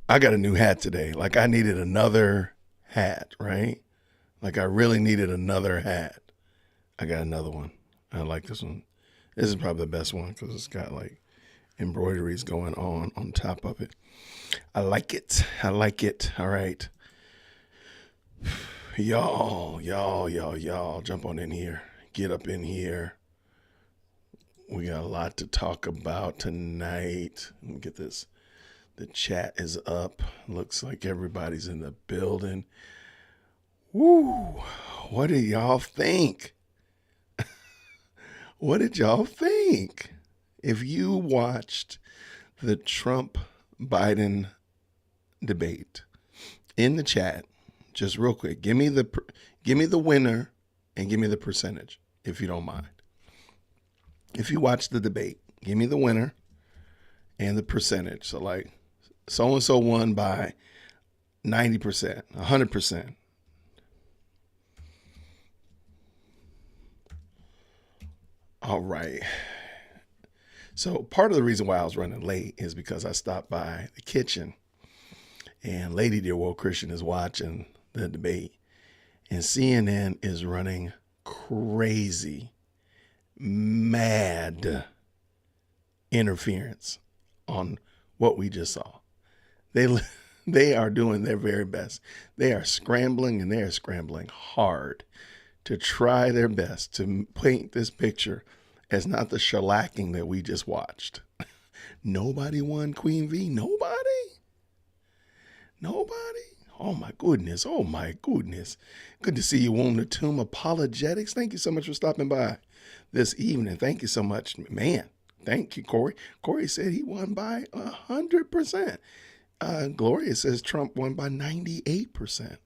I got a new hat today. Like I needed another hat, right? Like I really needed another hat. I got another one. I like this one. This is probably the best one because it's got like embroideries going on top of it. I like it. I like it. All right. Y'all, jump on in here. Get up in here. We got a lot to talk about tonight. Let me get this. The chat is up. Looks like everybody's in the building. Woo! What do y'all think? What did y'all think? If you watched the Trump Biden debate in the chat, just real quick, give me the winner and give me the percentage, if you don't mind. If you watched the debate, give me the winner and the percentage. So like so-and-so won by 90%, 100%. All right. So part of the reason why I was running late is because I stopped by the kitchen and Lady Dear World Christian is watching the debate and CNN is running crazy, mad interference on what we just saw. They are doing their very best. They are scrambling and they are scrambling hard to try their best to paint this picture as not the shellacking that we just watched. Nobody won Queen V. Nobody. Oh my goodness. Good to see you on the Tomb Apologetics. Thank you so much for stopping by this evening. Thank you so much, man. Thank you, Corey. Corey said he won by 100%. Gloria says Trump won by 98%.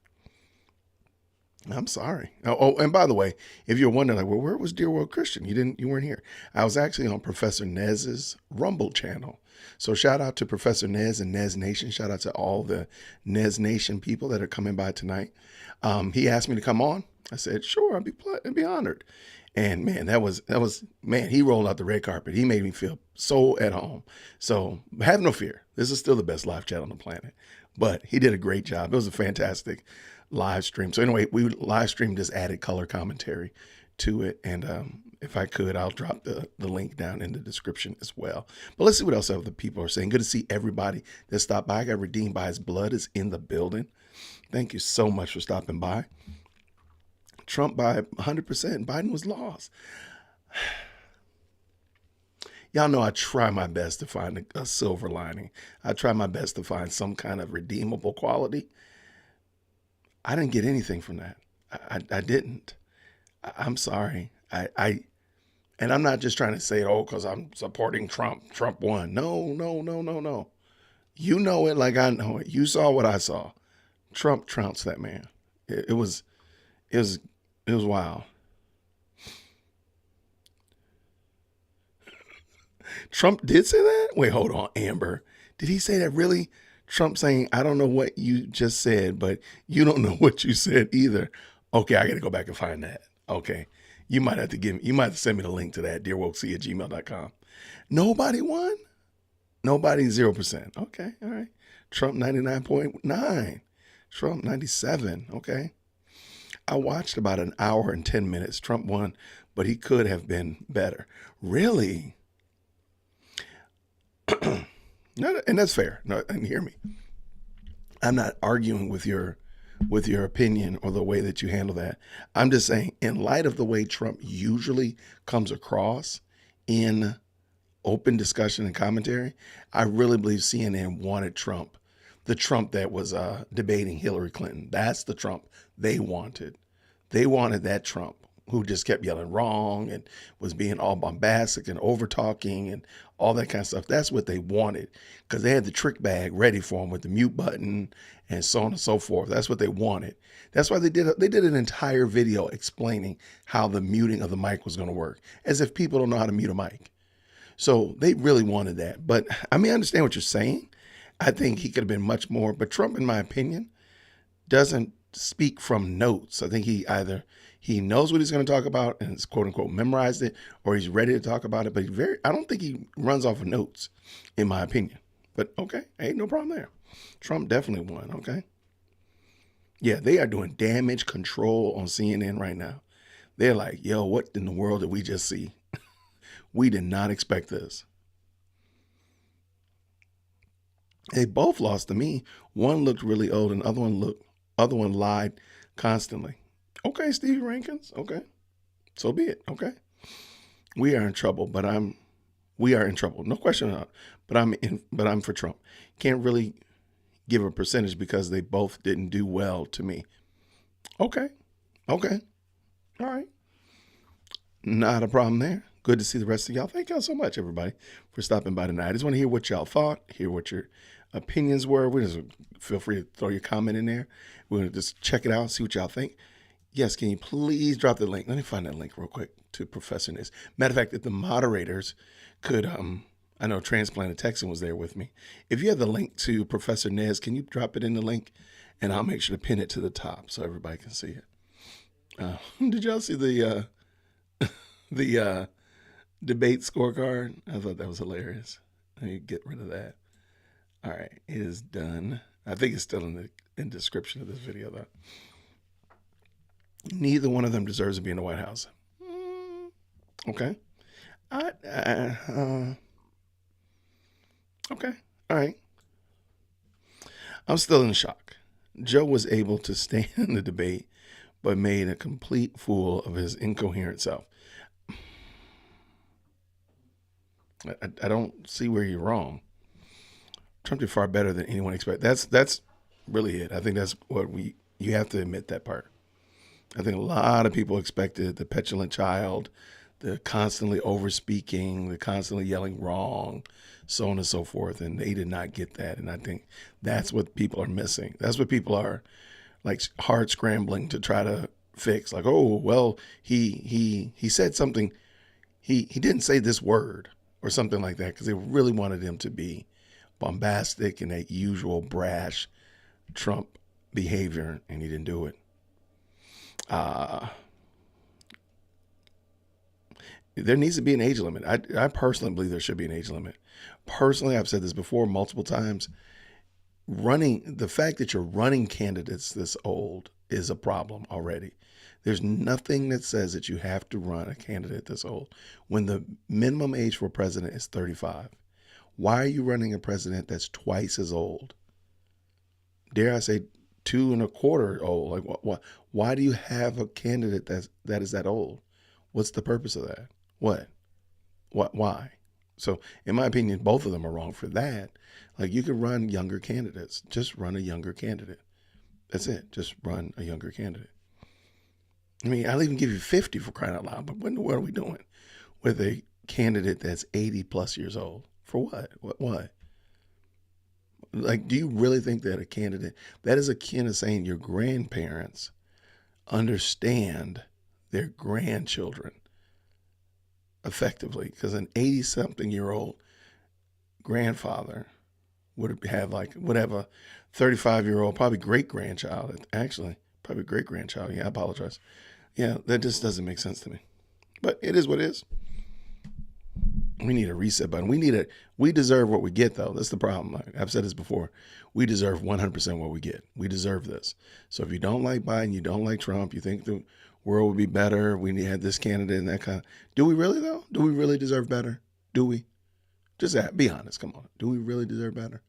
I'm sorry. Oh, and by the way, if you're wondering, like, well, where was Dear World Christian? You weren't here. I was actually on Professor Nez's Rumble channel. So shout out to Professor Nez and Nez Nation. Shout out to all the Nez Nation people that are coming by tonight. He asked me to come on. I said, sure, I'd be honored. And man, that was man, he rolled out the red carpet. He made me feel so at home. So have no fear. This is still the best live chat on the planet. But he did a great job. It was a fantastic live stream. So anyway, we live streamed, just added color commentary to it. And if I could, I'll drop the link down in the description as well. But let's see what else other people are saying. Good to see everybody that stopped by. I got redeemed by his blood is in the building. Thank you so much for stopping by. Trump by 100%. Biden was lost. Y'all know I try my best to find a silver lining. I try my best to find some kind of redeemable quality. I didn't get anything from that. I didn't. I'm sorry. And I'm not just trying to say, oh, because I'm supporting Trump. Trump won. No. You know it like I know it. You saw what I saw. Trump trounced that man. It was wild. Trump did say that? Wait, hold on, Amber. Did he say that really? Trump saying, I don't know what you just said, but you don't know what you said either. Okay, I got to go back and find that. Okay. You might have to send me the link to that, dearwokec@gmail.com. Nobody won? Nobody 0%. Okay, all right. Trump 99.9. Trump 97. Okay. I watched about an hour and 10 minutes. Trump won, but he could have been better. Really? No, and that's fair. No, and hear me. I'm not arguing with your opinion or the way that you handle that. I'm just saying, in light of the way Trump usually comes across in open discussion and commentary, I really believe CNN wanted Trump, the Trump that was debating Hillary Clinton. That's the Trump they wanted. They wanted that Trump who just kept yelling wrong and was being all bombastic and over talking and all that kind of stuff. That's what they wanted because they had the trick bag ready for him with the mute button and so on and so forth. That's what they wanted. That's why they did an entire video explaining how the muting of the mic was going to work, as if people don't know how to mute a mic. So they really wanted that. But I mean, I understand what you're saying. I think he could have been much more. But Trump, in my opinion, doesn't speak from notes. I think he knows what he's going to talk about and it's quote unquote memorized it, or he's ready to talk about it. But I don't think he runs off of notes, in my opinion. But okay, ain't no problem there. Trump definitely won. Okay. Yeah, they are doing damage control on CNN right now. They're like, yo, what in the world did we just see? We did not expect this. They both lost to me. One looked really old, and the other one lied constantly. Okay, Stevie Rankins. Okay, so be it. Okay, we are in trouble, we are in trouble. No question about it. But I'm for Trump. Can't really give a percentage because they both didn't do well to me. Okay, okay, all right, not a problem there. Good to see the rest of y'all. Thank y'all so much, everybody, for stopping by tonight. I just want to hear what y'all thought, hear what your opinions were. We just feel free to throw your comment in there. We're gonna just check it out, see what y'all think. Yes, can you please drop the link? Let me find that link real quick to Professor Nez. Matter of fact, if the moderators could, I know Transplanted Texan was there with me. If you have the link to Professor Nez, can you drop it in the link? And I'll make sure to pin it to the top so everybody can see it. Did y'all see the debate scorecard? I thought that was hilarious. Let me get rid of that. All right, it is done. I think it's still in the description of this video, though. Neither one of them deserves to be in the White House. Okay. Okay. All right. I'm still in shock. Joe was able to stand in the debate, but made a complete fool of his incoherent self. I don't see where you're wrong. Trump did far better than anyone expected. That's really it. I think that's what you have to admit that part. I think a lot of people expected the petulant child, the constantly overspeaking, the constantly yelling wrong, so on and so forth, and they did not get that. And I think that's what people are missing. That's what people are like hard scrambling to try to fix. Like, oh, well, he said something. He didn't say this word or something like that because they really wanted him to be bombastic and that usual brash Trump behavior, and he didn't do it. There needs to be an age limit. I personally believe there should be an age limit. Personally, I've said this before multiple times. The fact that you're running candidates this old is a problem already. There's nothing that says that you have to run a candidate this old when the minimum age for president is 35. Why are you running a president that's twice as old? Dare I say 2.25 old? Like, why do you have a candidate that is that old? What's the purpose of that? What? Why? So, in my opinion, both of them are wrong for that. Like, you can run younger candidates. Just run a younger candidate. That's it. Just run a younger candidate. I mean, I'll even give you 50 for crying out loud. But what in the world are we doing with a candidate that's 80 plus years old? For what? What? Like, do you really think that a candidate that is akin to saying your grandparents understand their grandchildren effectively? Because an 80-something-year-old grandfather would have a 35-year-old, probably great-grandchild. Actually, probably great-grandchild. Yeah, I apologize. Yeah, that just doesn't make sense to me. But it is what it is. We need a reset button. We deserve what we get, though. That's the problem. I've said this before. We deserve 100% what we get. We deserve this. So if you don't like Biden, you don't like Trump, you think the world would be better, we had this candidate and that kind of. Do we really, though? Do we really deserve better? Do we? Just be honest. Come on. Do we really deserve better?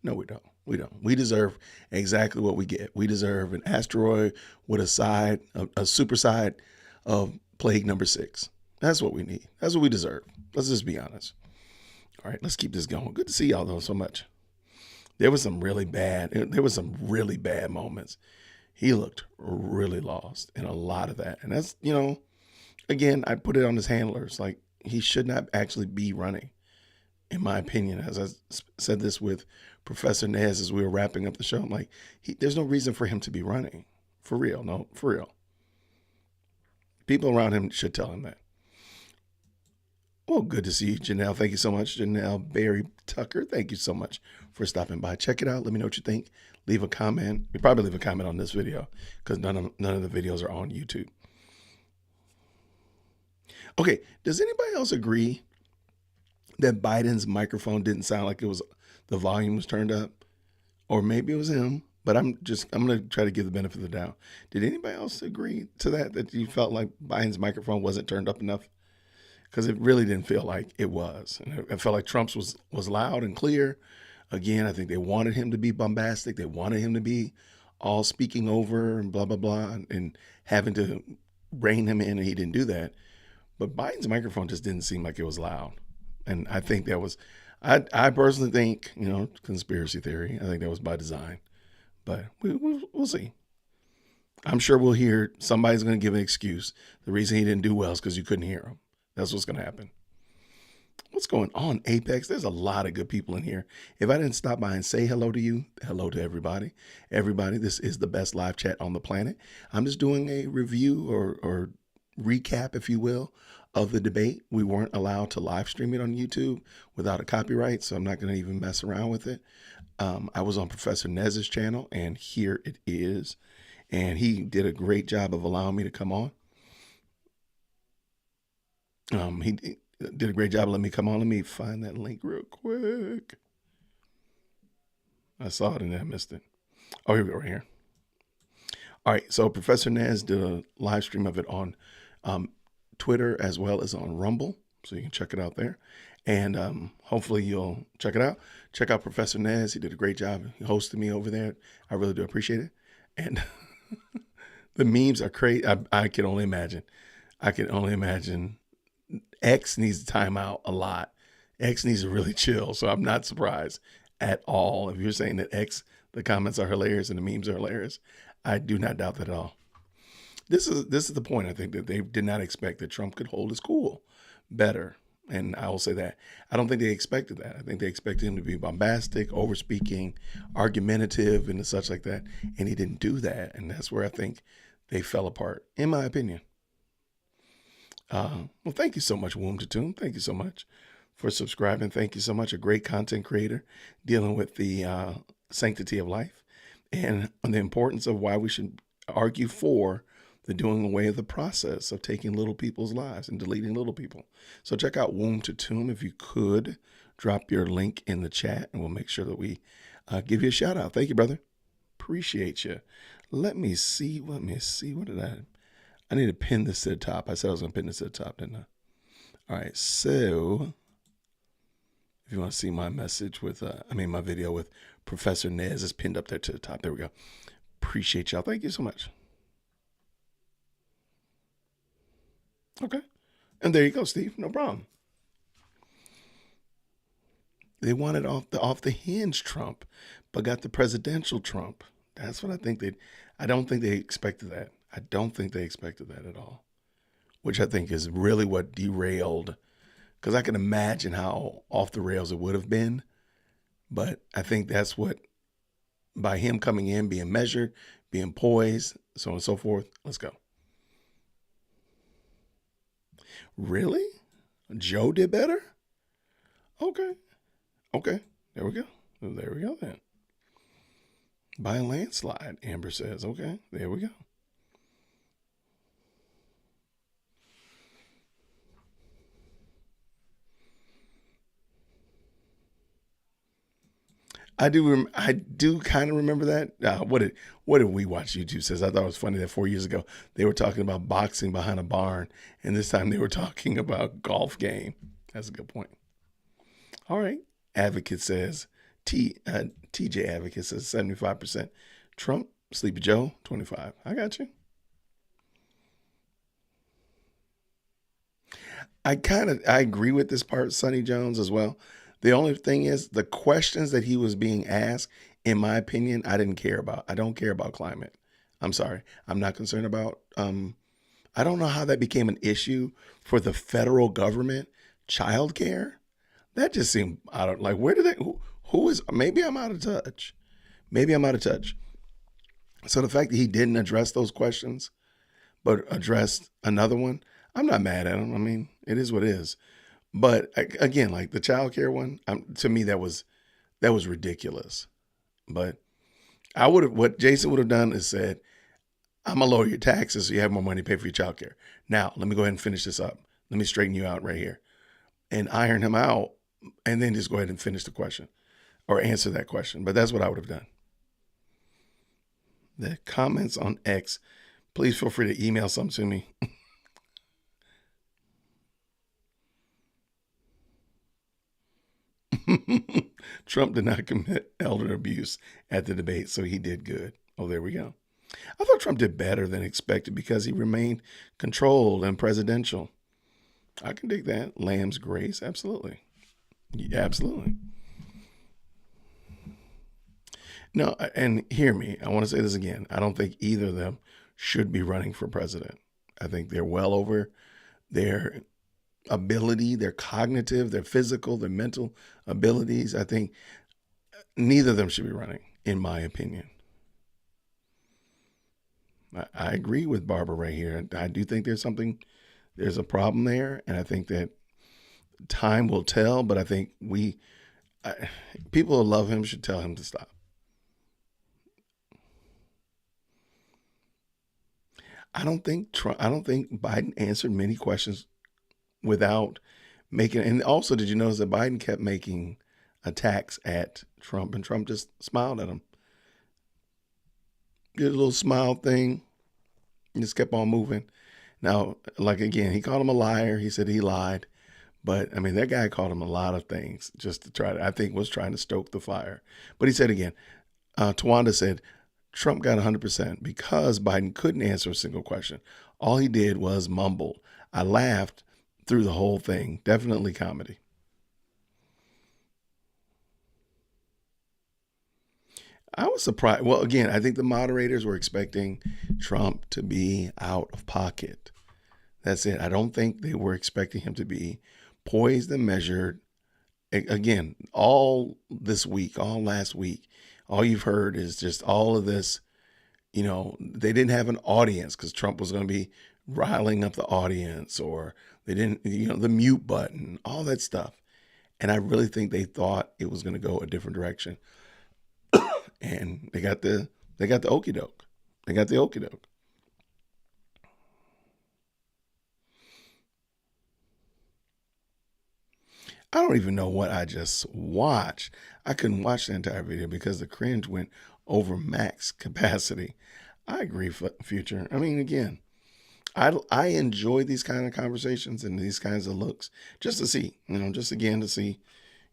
No, we don't. We don't. We deserve exactly what we get. We deserve an asteroid with a super side of plague number 6. That's what we need. That's what we deserve. Let's just be honest. All right, let's keep this going. Good to see y'all, though, so much. There was some really bad moments. He looked really lost in a lot of that. And that's, again, I put it on his handlers. Like, he should not actually be running, in my opinion. As I said this with Professor Nez as we were wrapping up the show, I'm like, there's no reason for him to be running. For real. No, for real. People around him should tell him that. Well, good to see you, Janelle. Thank you so much, Janelle Barry Tucker. Thank you so much for stopping by. Check it out. Let me know what you think. Leave a comment. You probably leave a comment on this video because none of the videos are on YouTube. Okay, does anybody else agree that Biden's microphone didn't sound like it was the volume was turned up, or maybe it was him. But I'm going to try to give the benefit of the doubt. Did anybody else agree to that you felt like Biden's microphone wasn't turned up enough? Because it really didn't feel like it was. And it felt like Trump's was loud and clear. Again, I think they wanted him to be bombastic. They wanted him to be all speaking over and blah, blah, blah, and having to rein him in, and he didn't do that. But Biden's microphone just didn't seem like it was loud. And I think that was, I personally think, conspiracy theory, I think that was by design. But we'll see. I'm sure we'll hear somebody's going to give an excuse. The reason he didn't do well is because you couldn't hear him. That's what's going to happen. What's going on, Apex? There's a lot of good people in here. If I didn't stop by and say hello to you, hello to everybody. Everybody, this is the best live chat on the planet. I'm just doing a review or recap, if you will, of the debate. We weren't allowed to live stream it on YouTube without a copyright, so I'm not going to even mess around with it. I was on Professor Nez's channel, and here it is. And he did a great job of allowing me to come on. He did a great job of letting me come on. Let me find that link real quick. I saw it and I missed it. Oh, here we go, right here. All right, so Professor Nez did a live stream of it on Twitter as well as on Rumble, so you can check it out there. And hopefully you'll check it out. Check out Professor Nez. He did a great job hosting me over there. I really do appreciate it. And the memes are crazy. I can only imagine. X needs to time out a lot. X needs to really chill. So I'm not surprised at all. If you're saying that X, the comments are hilarious and the memes are hilarious, I do not doubt that at all. This is the point. I think that they did not expect that Trump could hold his cool better. And I will say that. I don't think they expected that. I think they expected him to be bombastic, over-speaking, argumentative, and such like that. And he didn't do that. And that's where I think they fell apart, in my opinion. Well, thank you so much, Womb to Tomb. Thank you so much for subscribing. Thank you so much. A great content creator dealing with the sanctity of life and the importance of why we should argue for the doing away of the process of taking little people's lives and deleting little people. So check out Womb to Tomb. If you could drop your link in the chat, and we'll make sure that we give you a shout out. Thank you, brother. Appreciate you. Let me see. What did I need to pin this to the top. I said I was going to pin this to the top, didn't I? All right. So if you want to see my message with, my video with Professor Nez is pinned up there to the top. There we go. Appreciate y'all. Thank you so much. Okay. And there you go, Steve. No problem. They wanted off the hinge Trump, but got the presidential Trump. That's what I think I don't think they expected that. I don't think they expected that at all, which I think is really what derailed, because I can imagine how off the rails it would have been. But I think that's what, by him coming in, being measured, being poised, so on and so forth. Let's go. Really? Joe did better? Okay. There we go then. By a landslide, Amber says. Okay, there we go. I do kind of remember that. What did we watch? YouTube says. I thought it was funny that 4 years ago they were talking about boxing behind a barn, and this time they were talking about golf game. That's a good point. All right. Advocate says, TJ Advocate says 75%. Trump, Sleepy Joe, 25. I got you. I agree with this part, Sonny Jones, as well. The only thing is the questions that he was being asked, in my opinion, I didn't care about. I don't care about climate. I'm sorry. I'm not concerned about, I don't know how that became an issue for the federal government. Childcare? That just seemed where did who is, maybe I'm out of touch. So the fact that he didn't address those questions, but addressed another one, I'm not mad at him. I mean, it is what it is. But again, like the childcare one, to me, that was ridiculous. But what Jason would have done is said, I'm going to lower your taxes so you have more money to pay for your childcare. Now, let me go ahead and finish this up. Let me straighten you out right here and iron him out, and then just go ahead and finish the question or answer that question, but that's what I would have done. The comments on X, please feel free to email something to me. Trump did not commit elder abuse at the debate, so he did good. Oh, there we go. I thought Trump did better than expected because he remained controlled and presidential. I can dig that. Lamb's grace, absolutely. Yeah, absolutely. No, and hear me. I want to say this again. I don't think either of them should be running for president. I think they're well over their ability, their cognitive, their physical, their mental abilities. I think neither of them should be running, in my opinion. I agree with Barbara right here. I do think there's a problem there, and I think that time will tell. But I think people who love him should tell him to stop. I don't think Biden answered many questions without making. And also, did you notice that Biden kept making attacks at Trump, and Trump just smiled at him? Did a little smile thing, and just kept on moving. Now, like again, he called him a liar. He said he lied. But I mean, that guy called him a lot of things just to try to, I think, was trying to stoke the fire. But he said again, Tawanda said, Trump got 100% because Biden couldn't answer a single question. All he did was mumble. I laughed through the whole thing. Definitely comedy. I was surprised. Well, again, I think the moderators were expecting Trump to be out of pocket. That's it. I don't think they were expecting him to be poised and measured. Again, all this week, all last week, all you've heard is just all of this. They didn't have an audience because Trump was going to be riling up the audience, or they didn't, the mute button, all that stuff. And I really think they thought it was going to go a different direction. And they got the okie doke. They got the okie doke. I don't even know what I just watched. I couldn't watch the entire video because the cringe went over max capacity. I agree, Future. I mean, again, I enjoy these kind of conversations and these kinds of looks just to see, just again to see,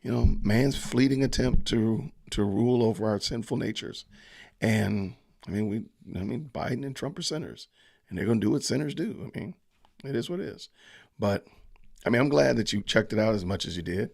man's fleeting attempt to rule over our sinful natures. And I mean, Biden and Trump are sinners, and they're going to do what sinners do. I mean, it is what it is. But I mean, I'm glad that you checked it out as much as you did.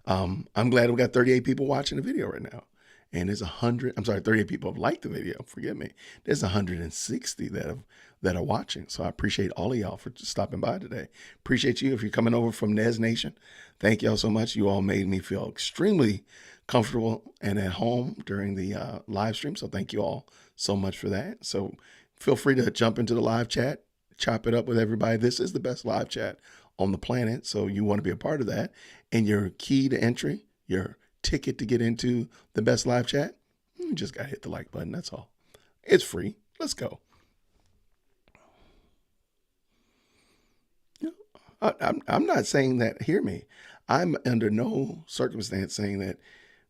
I'm glad we got 38 people watching the video right now. And there's 38 people have liked the video. Forgive me. There's 160 that are watching. So I appreciate all of y'all for stopping by today. Appreciate you if you're coming over from Nez Nation. Thank y'all so much. You all made me feel extremely comfortable and at home during the live stream. So thank you all so much for that. So feel free to jump into the live chat, chop it up with everybody. This is the best live chat on the planet. So you want to be a part of that. And your key to entry, your ticket to get into the best live chat, you just got to hit the like button. That's all. It's free. Let's go. I'm not saying that, hear me. I'm under no circumstance saying that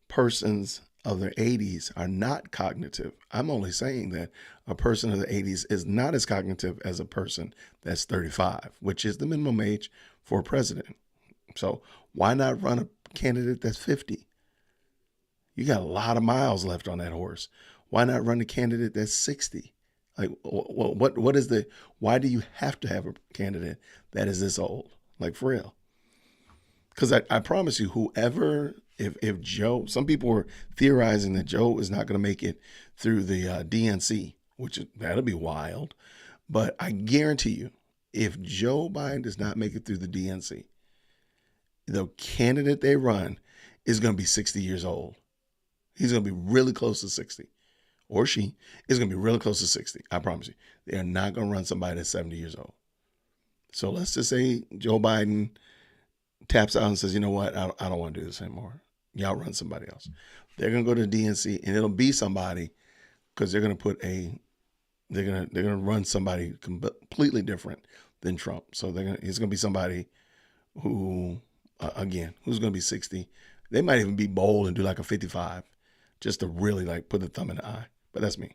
persons of their 80s are not cognitive. I'm only saying that a person of the 80s is not as cognitive as a person that's 35, which is the minimum age for president. So why not run a candidate that's 50? You got a lot of miles left on that horse. Why not run a candidate that's 60? Like, why do you have to have a candidate that is this old? Like, for real. Because I promise you, whoever, if Joe, some people were theorizing that Joe is not going to make it through the DNC, that'll be wild. But I guarantee you, if Joe Biden does not make it through the DNC, the candidate they run is going to be 60 years old. He's going to be really close to 60. Or she is going to be really close to 60. I promise you. They are not going to run somebody that's 70 years old. So let's just say Joe Biden taps out and says, you know what, I don't want to do this anymore. Y'all run somebody else. They're going to go to the DNC, and it'll be somebody, because they're going to run somebody completely different than Trump. So it's going to be somebody who, again, who's going to be 60. They might even be bold and do like a 55 just to really like put the thumb in the eye. But that's me.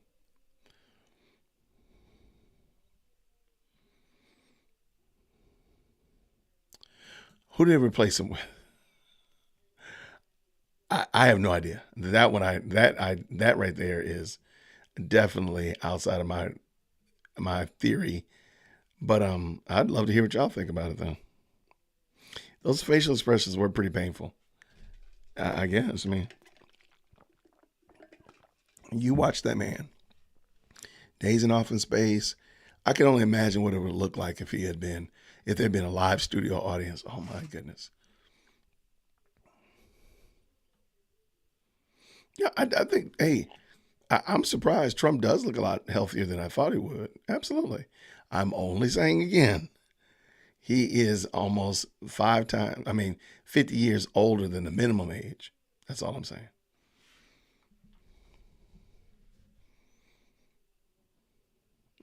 Who did they replace him with? I have no idea. That right there is definitely outside of my theory. But I'd love to hear what y'all think about it though. Those facial expressions were pretty painful. I guess. I mean, you watch that man dazing off in space. I can only imagine what it would look like if there'd been a live studio audience. Oh my goodness. Yeah, I think. Hey, I'm surprised Trump does look a lot healthier than I thought he would. Absolutely. I'm only saying again, he is almost 50 years older than the minimum age. That's all I'm saying.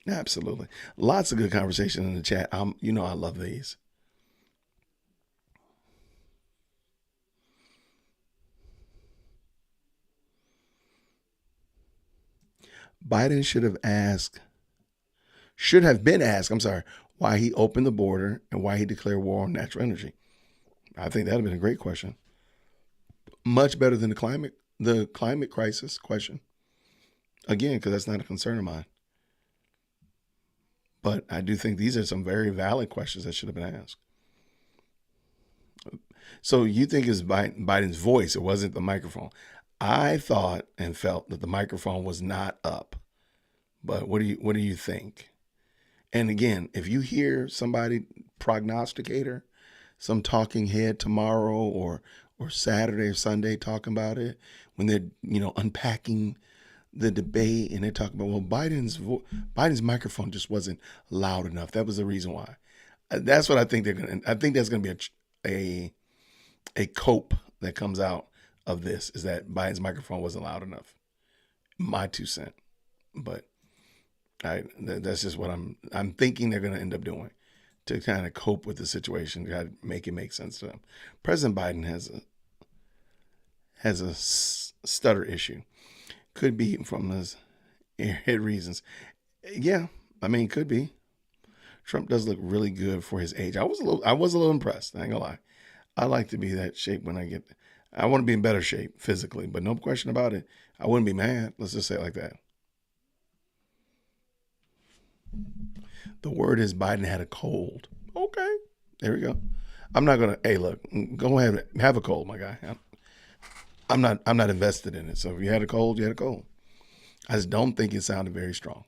Absolutely. Lots of good conversation in the chat. I love these. Biden should have been asked, I'm sorry, why he opened the border and why he declared war on natural energy. I think that'd have been a great question. Much better than the climate crisis question. Again, because that's not a concern of mine. But I do think these are some very valid questions that should have been asked. So you think it's Biden's voice, it wasn't the microphone. I thought and felt that the microphone was not up. But what do you think? And again, if you hear somebody prognosticator, some talking head tomorrow or Saturday or Sunday talking about it, when they're unpacking the debate and they're talking about, well, Biden's microphone just wasn't loud enough. That was the reason why. That's what I think I think that's gonna be a cope that comes out of this, is that Biden's microphone wasn't loud enough. My 2 cents, but that's just what I'm thinking they're gonna end up doing to kind of cope with the situation, to make it make sense to them. President Biden has a stutter issue. Could be from his airhead reasons. Yeah, I mean, could be. Trump does look really good for his age. I was a little impressed. I ain't gonna lie. I like to be that shape when I want to be in better shape physically, but no question about it. I wouldn't be mad. Let's just say it like that. The word is Biden had a cold. Okay, there we go. I'm not gonna. Hey, look, go ahead, have a cold, my guy. I'm not invested in it. So if you had a cold, you had a cold. I just don't think it sounded very strong.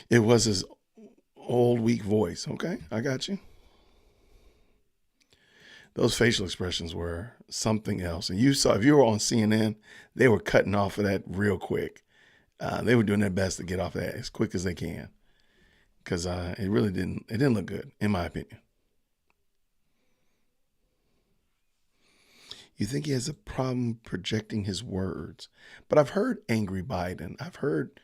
It was his old weak voice. Okay, I got you. Those facial expressions were something else. And you saw, if you were on CNN, they were cutting off of that real quick. They were doing their best to get off that as quick as they can, because it really didn't look good, in my opinion. You think he has a problem projecting his words? But I've heard angry Biden. I've heard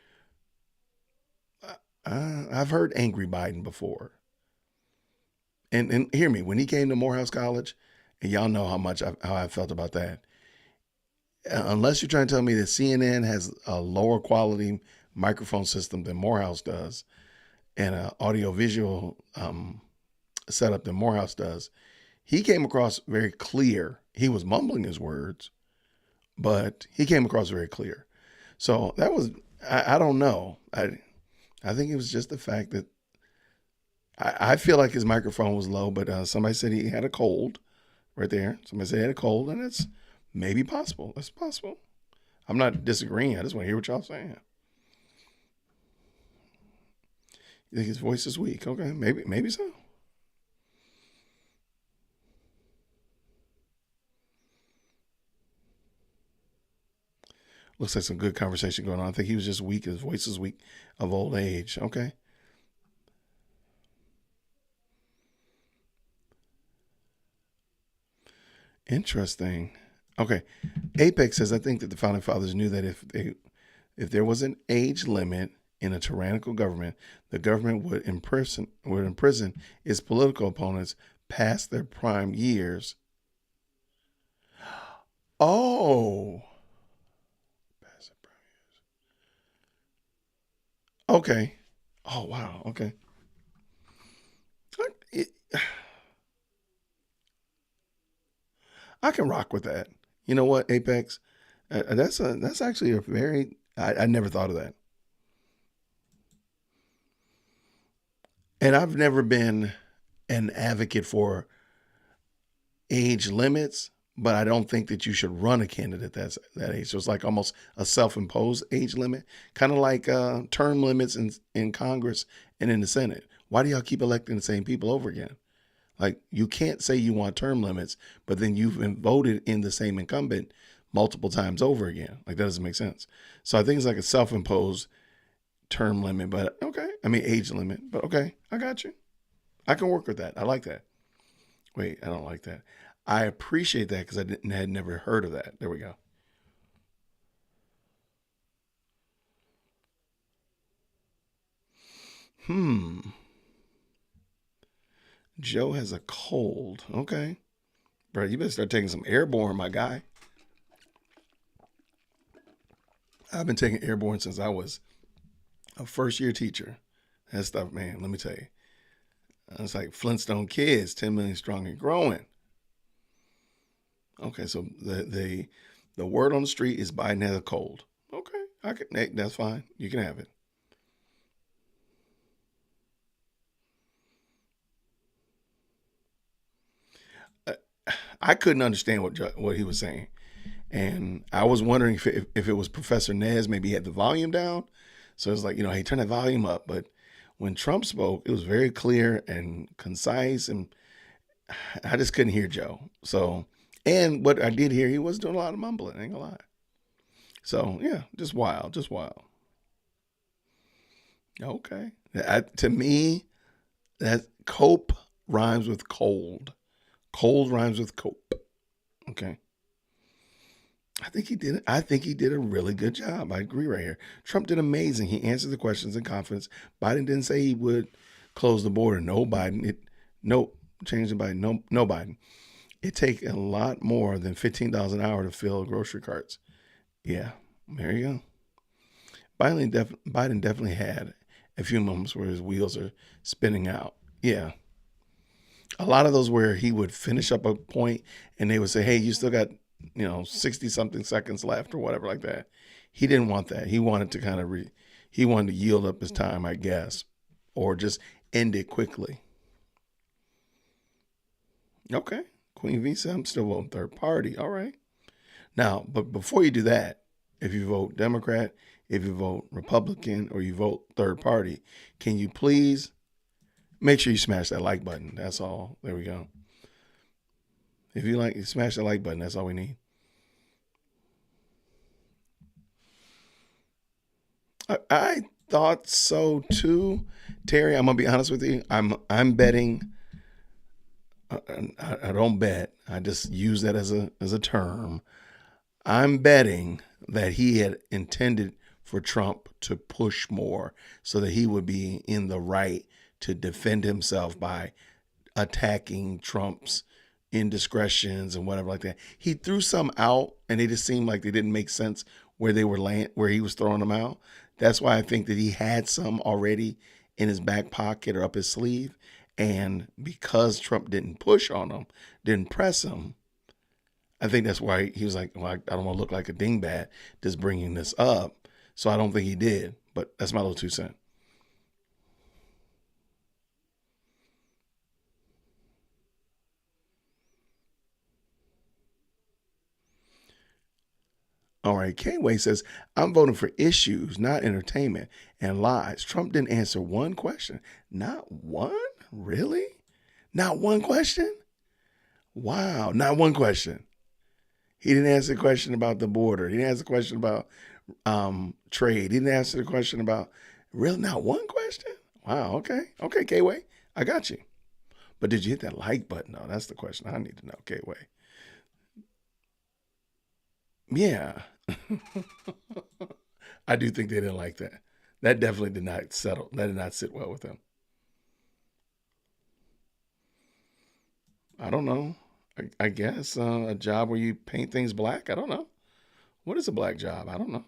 angry Biden before. And hear me, when he came to Morehouse College, and y'all know how I felt about that. Unless you're trying to tell me that CNN has a lower quality microphone system than Morehouse does, and an audio-visual setup than Morehouse does, he came across very clear. He was mumbling his words, but he came across very clear. So that was, I don't know. I think it was just the fact that I feel like his microphone was low, but somebody said he had a cold right there. Somebody said he had a cold, and it's maybe possible. That's possible. I'm not disagreeing. I just want to hear what y'all saying. You think his voice is weak? Okay, maybe so. Looks like some good conversation going on. I think he was just weak. His voice is weak of old age. Okay. Interesting. Okay. Apex says, I think that the founding fathers knew that if there was an age limit in a tyrannical government, the government would imprison its political opponents past their prime years. Oh. Okay. Oh, wow. Okay. I, I can rock with that. You know what, Apex? That's actually a very I never thought of that, and I've never been an advocate for age limits, but I don't think that you should run a candidate that's that age. So it's like almost a self-imposed age limit, kind of like term limits in Congress and in the Senate. Why do y'all keep electing the same people over again? Like you can't say you want term limits, but then you've been voted in the same incumbent multiple times over again. Like that doesn't make sense. So I think it's like a self-imposed term limit, but okay. I mean age limit, but okay. I got you. I can work with that. I like that. Wait, I don't like that. I appreciate that because had never heard of that. There we go. Hmm. Joe has a cold. Okay. Bro, you better start taking some airborne, my guy. I've been taking airborne since I was a first year teacher. That stuff, man, let me tell you. It's like Flintstone kids, 10 million strong and growing. Okay, so the word on the street is Biden has a cold. Okay, that's fine. You can have it. I couldn't understand what he was saying, and I was wondering if it was Professor Nez. Maybe he had the volume down, so it's like hey, turn that volume up. But when Trump spoke, it was very clear and concise, and I just couldn't hear Joe. So, and what I did hear, he was doing a lot of mumbling. I ain't gonna lie. So yeah, just wild, just wild. Okay, to me, that cope rhymes with cold. Cold rhymes with cope. Okay. I think he did. I think he did a really good job. I agree right here. Trump did amazing. He answered the questions in confidence. Biden didn't say he would close the border. No, Biden. Nope. Change the Biden. No, no, Biden. It take a lot more than $15 an hour to fill grocery carts. Yeah, there you go. Biden definitely had a few moments where his wheels are spinning out. Yeah, a lot of those where he would finish up a point and they would say, "Hey, you still got 60 something seconds left or whatever like that." He didn't want that. He wanted to kind of he wanted to yield up his time, I guess, or just end it quickly. Okay, Queen Visa, I'm still voting third party. All right. Now, but before you do that, if you vote Democrat, if you vote Republican, or you vote third party, can you please make sure you smash that like button? That's all. There we go. If you like, smash that like button. That's all we need. I thought so too, Terry. I'm gonna be honest with you. I'm betting. I don't bet. I just use that as a term. I'm betting that he had intended for Trump to push more so that he would be in the right to defend himself by attacking Trump's indiscretions and whatever like that. He threw some out and they just seemed like they didn't make sense where they were where he was throwing them out. That's why I think that he had some already in his back pocket or up his sleeve. And because Trump didn't push on him, didn't press him, I think that's why he was like, well, I don't want to look like a dingbat just bringing this up. So I don't think he did. But that's my little 2 cents. All right, K-Way says, I'm voting for issues, not entertainment and lies. Trump didn't answer one question. Not one? Really? Not one question? Wow, not one question. He didn't answer the question about the border. He didn't answer the question about trade. He didn't answer the question about really not one question. Wow. Okay. Okay, K-Way, I got you. But did you hit that like button? No, that's the question I need to know, K-Way. Yeah. I do think they didn't like that. That definitely did not settle. That did not sit well with them. I don't know. I guess a job where you paint things black. I don't know. What is a black job? I don't know.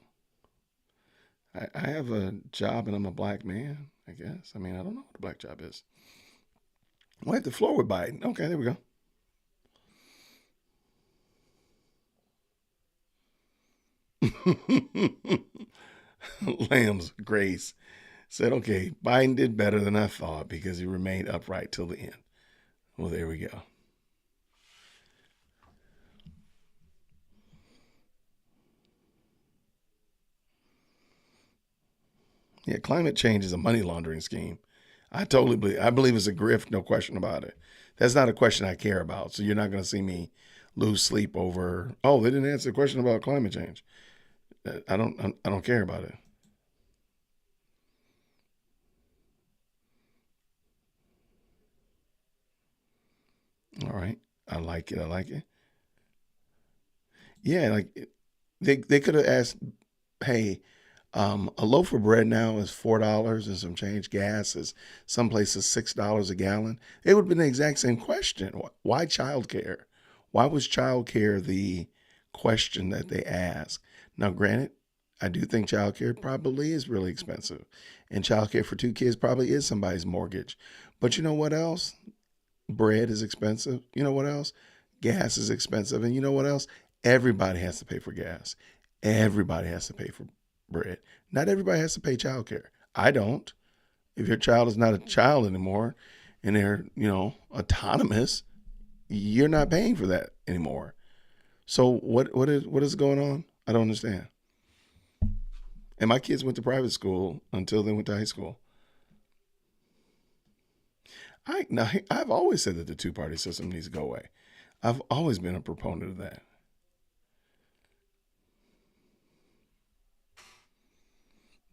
I have a job and I'm a black man, I guess. I mean, I don't know what a black job is. Wipe the floor with Biden. Okay, there we go. Lamb's Grace said, okay, Biden did better than I thought because he remained upright till the end. Well, there we go. Yeah, climate change is a money laundering scheme. I believe it's a grift, no question about it. That's not a question I care about. So you're not going to see me lose sleep over, oh, they didn't answer the question about climate change. I don't care about it. All right. I like it. I like it. Yeah, like they could have asked, hey, a loaf of bread now is $4 and some change. Gas is some places $6 a gallon. It would have been the exact same question. Why childcare? Why was childcare the question that they asked? Now, granted, I do think childcare probably is really expensive, and childcare for two kids probably is somebody's mortgage. But you know what else? Bread is expensive. You know what else? Gas is expensive. And you know what else? Everybody has to pay for gas. Everybody has to pay for bread. Not everybody has to pay childcare. I don't. If your child is not a child anymore and they're, autonomous, you're not paying for that anymore. So what is going on? I don't understand. And my kids went to private school until they went to high school. I've always said that the two-party system needs to go away. I've always been a proponent of that.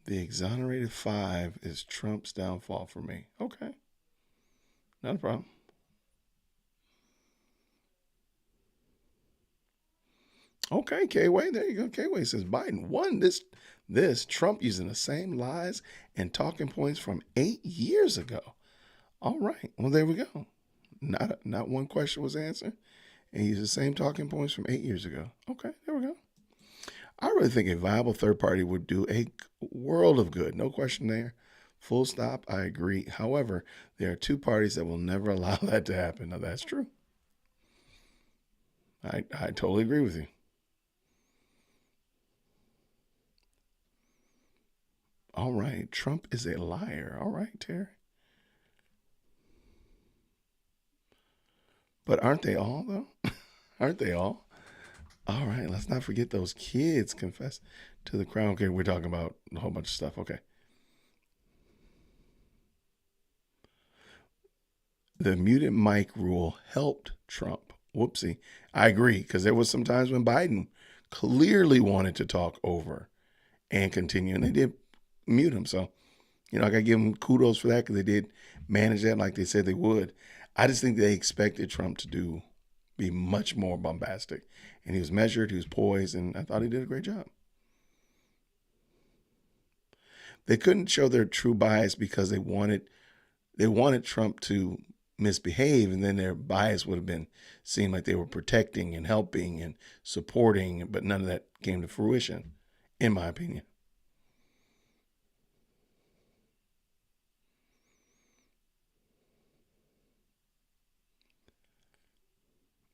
The exonerated five is Trump's downfall for me. Okay, not a problem. Okay, K Way, there you go. K Way says Biden won this Trump using the same lies and talking points from 8 years ago. All right, well there we go. Not one question was answered, and he used the same talking points from 8 years ago. Okay, there we go. I really think a viable third party would do a world of good. No question there. Full stop. I agree. However, there are two parties that will never allow that to happen. Now, that's true. I totally agree with you. All right. Trump is a liar. All right, Terry. But aren't they all, though? Aren't they all? All right. Let's not forget those kids confess to the crown. Okay, we're talking about a whole bunch of stuff. Okay. The muted mic rule helped Trump. Whoopsie. I agree, because there was some times when Biden clearly wanted to talk over and continue, and they did mute him. So, I got to give them kudos for that because they did manage that like they said they would. I just think they expected Trump to be much more bombastic, and he was measured, he was poised, and I thought he did a great job. They couldn't show their true bias because they wanted Trump to misbehave, and then their bias would have been seen like they were protecting and helping and supporting, but none of that came to fruition, in my opinion.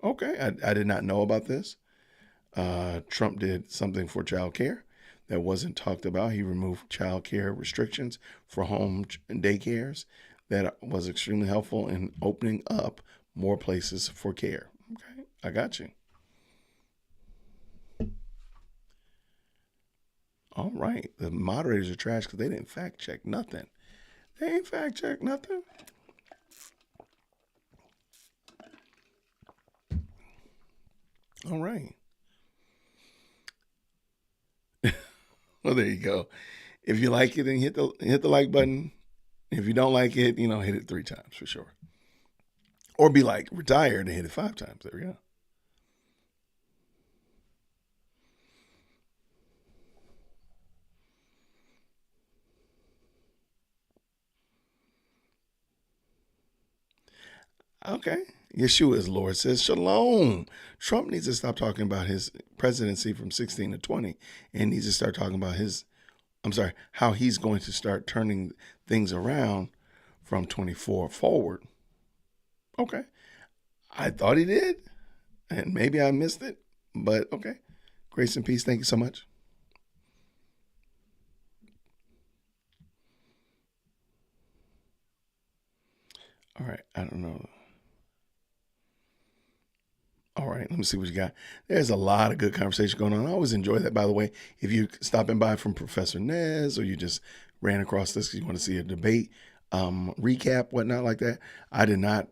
Okay, I did not know about this. Trump did something for child care that wasn't talked about. He removed child care restrictions for home daycares. That was extremely helpful in opening up more places for care. Okay, I got you. All right. The moderators are trash because they didn't fact check nothing. They ain't fact check nothing. All right. Well, there you go. If you like it, then hit the like button. If you don't like it, hit it 3 times for sure. Or be like retired and hit it 5 times. There we go. Okay. Yeshua is Lord says shalom. Trump needs to stop talking about his presidency from 16 to 20 and needs to start talking about how he's going to start turning things around from 24 forward. Okay. I thought he did, and maybe I missed it, but okay. Grace and peace. Thank you so much. All right. I don't know. All right, let me see what you got. There's a lot of good conversation going on. I always enjoy that, by the way. If you're stopping by from Professor Nez or you just ran across this because you want to see a debate recap, whatnot like that, I did not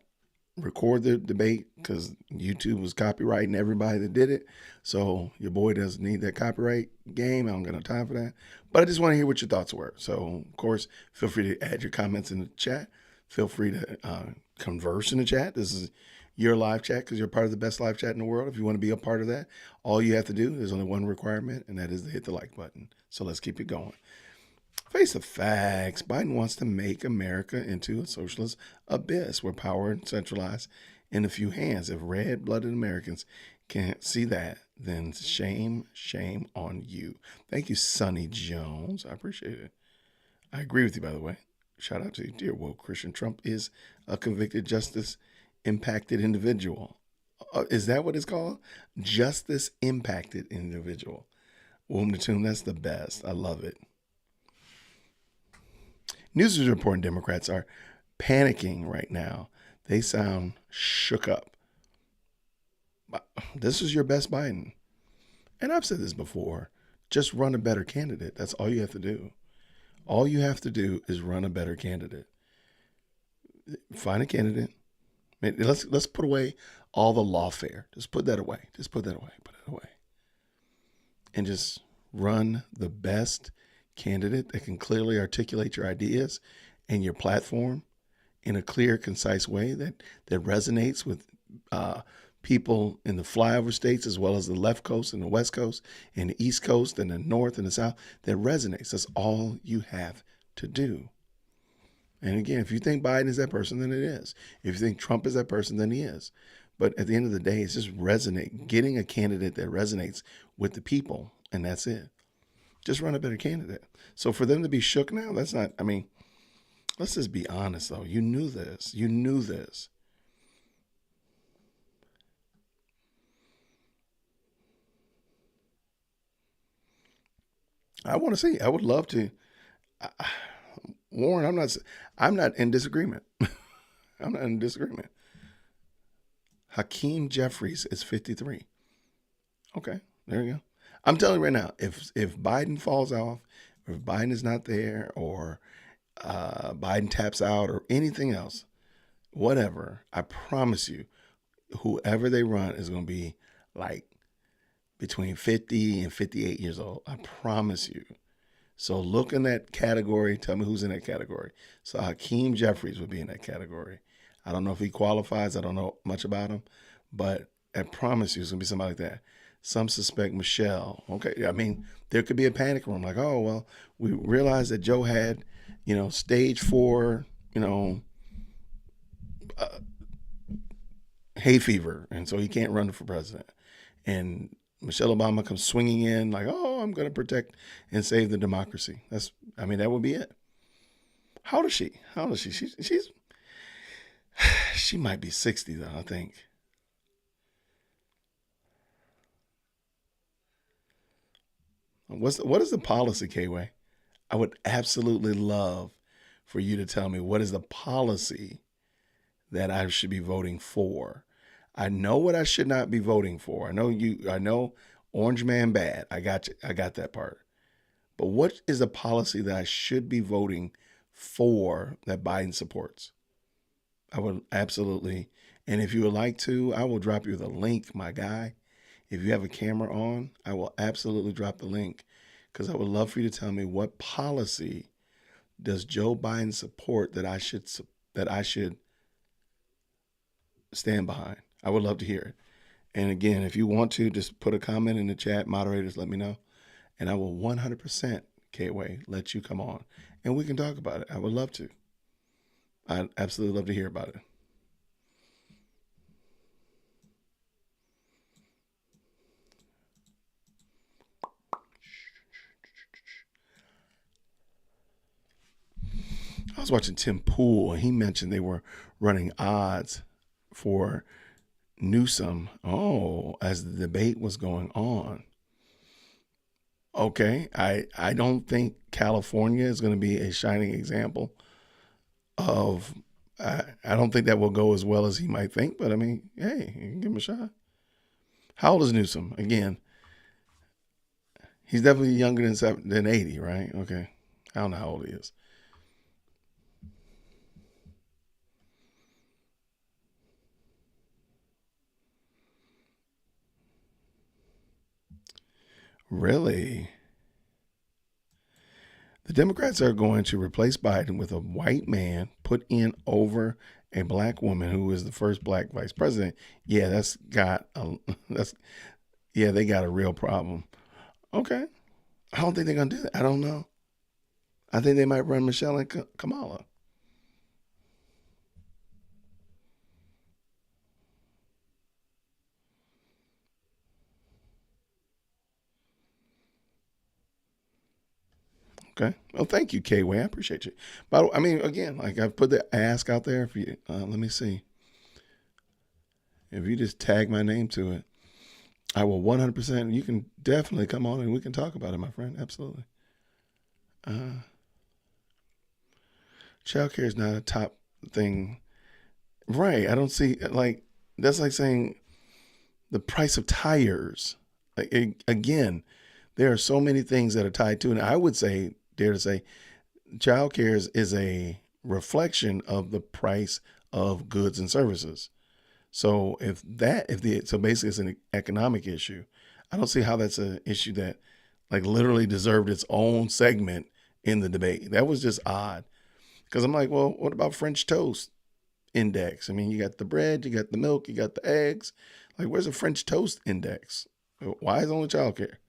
record the debate because YouTube was copyrighting everybody that did it. So your boy doesn't need that copyright game. I don't got no time for that. But I just want to hear what your thoughts were. So, of course, feel free to add your comments in the chat. Feel free to converse in the chat. This is your live chat because you're part of the best live chat in the world. If you want to be a part of that, all you have to do, there's only one requirement, and that is to hit the like button. So let's keep it going. Face the facts. Biden wants to make America into a socialist abyss where power is centralized in a few hands. If red-blooded Americans can't see that, then shame, shame on you. Thank you, Sonny Jones. I appreciate it. I agree with you, by the way. Shout out to you, dear woke Christian. Trump is a convicted justice impacted individual. Is that what it's called? Justice impacted individual. Womb to tomb, that's the best. I love it. News is reporting Democrats are panicking right now. They sound shook up. This is your best Biden. And I've said this before. Just run a better candidate. That's all you have to do. All you have to do is run a better candidate. Find a candidate. Let's put away all the lawfare. Just put that away. Just put that away. Put it away. And just run the best candidate that can clearly articulate your ideas and your platform in a clear, concise way that resonates with people in the flyover states as well as the left coast and the west coast and the east coast and the north and the south, that resonates. That's all you have to do. And again, if you think Biden is that person, then it is. If you think Trump is that person, then he is. But at the end of the day, it's just getting a candidate that resonates with the people, and that's it. Just run a better candidate. So for them to be shook now, that's not, let's just be honest, though. You knew this. You knew this. I want to see. I would love to. Warren, I'm not in disagreement. I'm not in disagreement. Hakeem Jeffries is 53. Okay, there you go. I'm telling you right now, if Biden falls off, or if Biden is not there, or Biden taps out, or anything else, whatever, I promise you, whoever they run is going to be like between 50 and 58 years old. I promise you. So look in that category. Tell me who's in that category. So Hakeem Jeffries would be in that category. I don't know if he qualifies. I don't know much about him. But I promise you it's going to be somebody like that. Some suspect Michelle. Okay, there could be a panic room. Like, oh, well, we realized that Joe had, stage 4, hay fever. And so he can't run for president. And Michelle Obama comes swinging in like, oh, I'm going to protect and save the democracy. That would be it. How old is she? She might be 60 though, I think. What is the policy, K-Way? I would absolutely love for you to tell me what is the policy that I should be voting for. I know what I should not be voting for. I know Orange Man bad. I got you. I got that part. But what is the policy that I should be voting for that Biden supports? I would absolutely. And if you would like to, I will drop you the link, my guy. If you have a camera on, I will absolutely drop the link because I would love for you to tell me what policy does Joe Biden support that I should stand behind. I would love to hear it. And again, if you want to, just put a comment in the chat. Moderators, let me know. And I will 100%, K-Way, let you come on. And we can talk about it. I would love to. I'd absolutely love to hear about it. was watching Tim Pool, and he mentioned they were running odds for Newsom. Oh, as the debate was going on. Okay, I don't think California is going to be a shining example of. I don't think that will go as well as he might think, but I mean, hey, you can give him a shot. How old is Newsom? Again, he's definitely younger than 80, right? Okay, I don't know how old he is. Really? The Democrats are going to replace Biden with a white man put in over a black woman who is the first black vice president. Yeah, that's yeah, they got a real problem. Okay. I don't think they're gonna do that. I don't know. I think they might run Michelle and Kamala. Okay. Well, thank you, K Way. I appreciate you. But I mean, again, like I've put the ask out there. If you let me see, if you just tag my name to it, I will 100%. You can definitely come on and we can talk about it, my friend. Absolutely. Child care is not a top thing, right? I don't see like that's like saying the price of tires. Like, again, there are so many things that are tied to it. And I would say, dare to say, child care is a reflection of the price of goods and services. So so basically it's an economic issue. I don't see how that's an issue that like literally deserved its own segment in the debate. That was just odd because I'm like, well, what about French toast index? I mean, you got the bread, you got the milk, you got the eggs. Like, where's the French toast index? Why is only child care?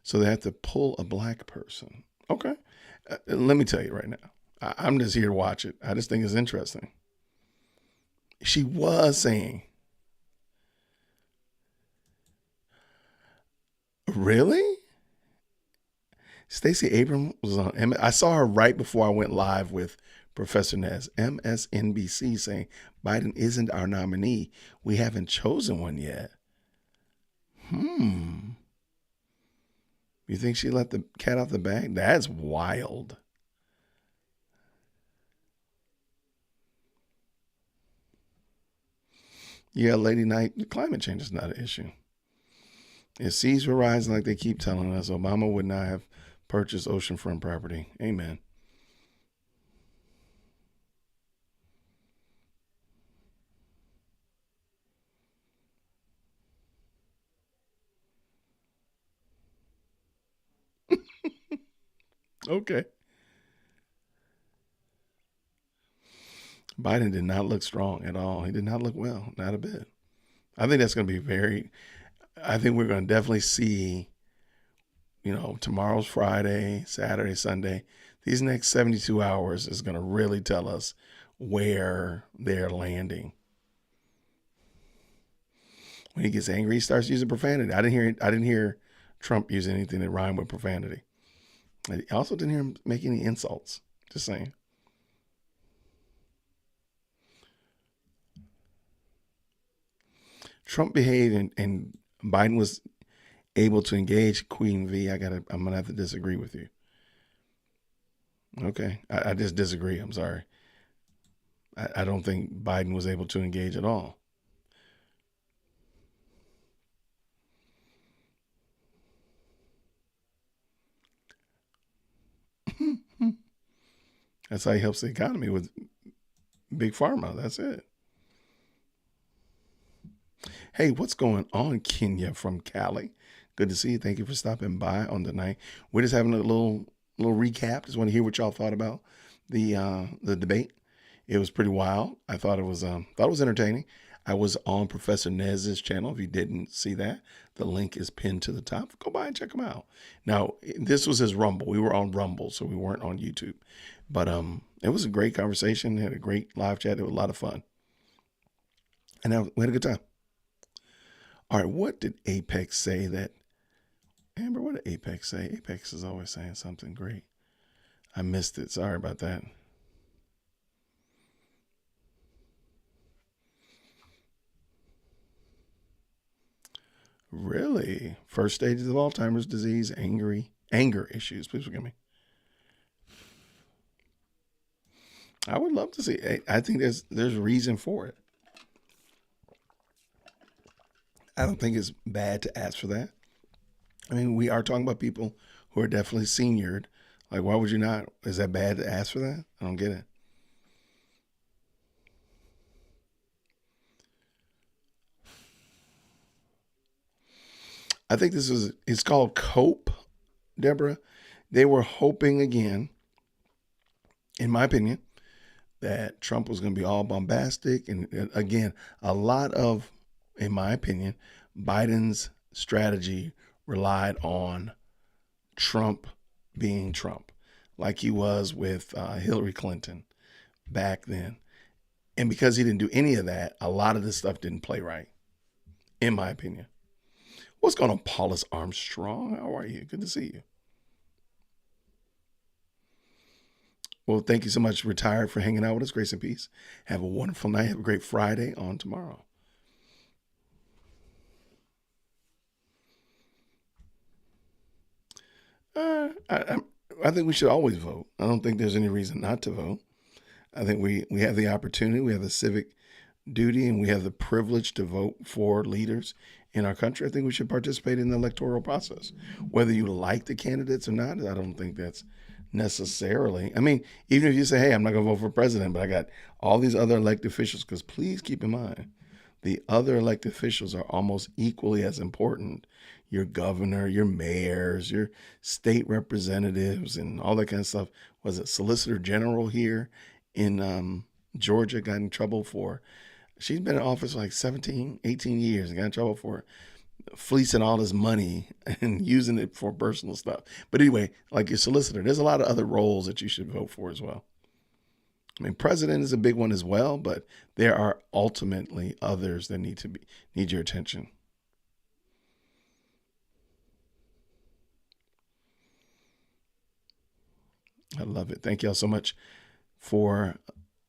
So they have to pull a black person. Okay. Let me tell you right now. I'm just here to watch it. I just think it's interesting. She was saying, really? Stacey Abrams was on. I saw her right before I went live with Professor Nez, MSNBC, saying Biden isn't our nominee. We haven't chosen one yet. Hmm. You think she let the cat out the bag? That's wild. Yeah, Lady Night, climate change is not an issue. If seas were rising like they keep telling us, Obama would not have purchased oceanfront property. Amen. Okay. Biden did not look strong at all. He did not look well, not a bit. I think that's going to be I think we're going to definitely see, tomorrow's Friday, Saturday, Sunday. These next 72 hours is going to really tell us where they're landing. When he gets angry, he starts using profanity. I didn't hear Trump use anything that rhymed with profanity. I also didn't hear him make any insults. Just saying. Trump behaved and Biden was able to engage Queen V. I'm gonna have to disagree with you. Okay, I just disagree. I'm sorry. I don't think Biden was able to engage at all. That's how he helps the economy with big pharma. That's it. Hey, what's going on, Kenya from Cali? Good to see you. Thank you for stopping by on the night. We're just having a little recap. Just want to hear what y'all thought about the debate. It was pretty wild. I thought it was entertaining. I was on Professor Nez's channel. If you didn't see that, the link is pinned to the top. Go by and check him out. Now, this was his Rumble. We were on Rumble, so we weren't on YouTube. But it was a great conversation. Had a great live chat. It was a lot of fun, and we had a good time. All right, what did Apex say that? Amber, what did Apex say? Apex is always saying something great. I missed it. Sorry about that. Really? First stages of Alzheimer's disease, anger issues. Please forgive me. I would love to see. I think there's reason for it. I don't think it's bad to ask for that. I mean, we are talking about people who are definitely seniored. Like, why would you not? Is that bad to ask for that? I don't get it. I think it's called cope, Deborah. They were hoping again, in my opinion, that Trump was going to be all bombastic. And again, a lot of, in my opinion, Biden's strategy relied on Trump being Trump, like he was with Hillary Clinton back then. And because he didn't do any of that, a lot of this stuff didn't play right, in my opinion. What's going on, Paulus Armstrong? How are you? Good to see you. Well, thank you so much, Retired, for hanging out with us. Grace and peace. Have a wonderful night. Have a great Friday on tomorrow. I think we should always vote. I don't think there's any reason not to vote. I think we have the opportunity, we have the civic duty, and we have the privilege to vote for leaders in our country. I think we should participate in the electoral process. Whether you like the candidates or not, I don't think that's necessarily. I mean, even if you say, hey, I'm not going to vote for president, but I got all these other elected officials, because please keep in mind, the other elected officials are almost equally as important. Your governor, your mayors, your state representatives, and all that kind of stuff. Was it Solicitor General here in Georgia got in trouble for, she's been in office for like 17, 18 years and got in trouble for fleecing all this money and using it for personal stuff. But anyway, like your solicitor, there's a lot of other roles that you should vote for as well. I mean, president is a big one as well, but there are ultimately others that need your attention. I love it. Thank y'all so much for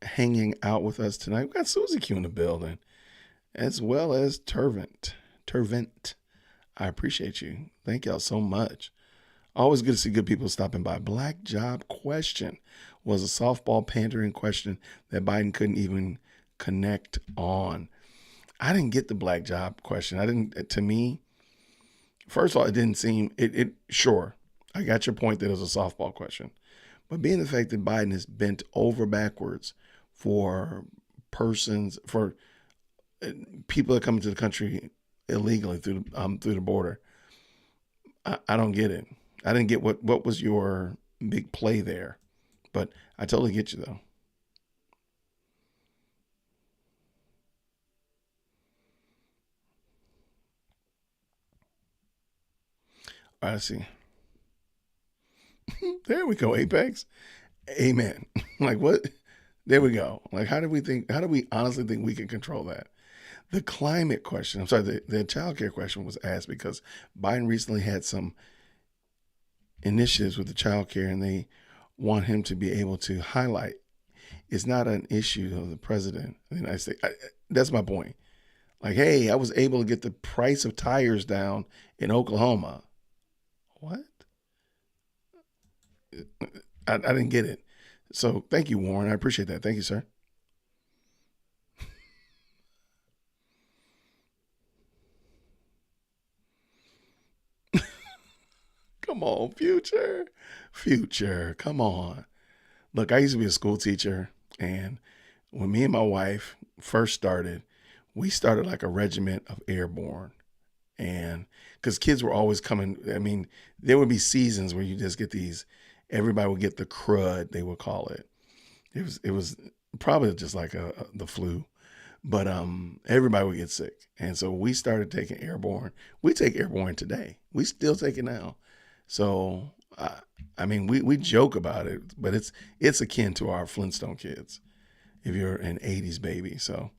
hanging out with us tonight. We've got Susie Q in the building, as well as Tervent. I appreciate you. Thank y'all so much. Always good to see good people stopping by. Black job question was a softball pandering question that Biden couldn't even connect on. I didn't get the black job question. To me, first of all, it didn't seem, sure, I got your point that it was a softball question. But being the fact that Biden is bent over backwards for people that come into the country illegally through the border, I don't get it. I didn't get what was your big play there, but I totally get you though. All right, I see. There we go, Apex. Amen. Like what? There we go. Like how do we honestly think we can control that? The climate question, I'm sorry, the child care question was asked because Biden recently had some initiatives with the child care, and they want him to be able to highlight it's not an issue of the president. And I say that's my point. Like, hey, I was able to get the price of tires down in Oklahoma. What? I didn't get it. So thank you, Warren. I appreciate that. Thank you, sir. Come on, future. Come on. Look, I used to be a school teacher, and when me and my wife first started, we started like a regiment of airborne. And because kids were always coming, I mean, there would be seasons where you just get these, everybody would get the crud, they would call it. It was probably just like the flu, but everybody would get sick. And so we started taking airborne. We take airborne today. We still take it now. So I mean, we joke about it, but it's akin to our Flintstone kids. If you're an '80s baby, so.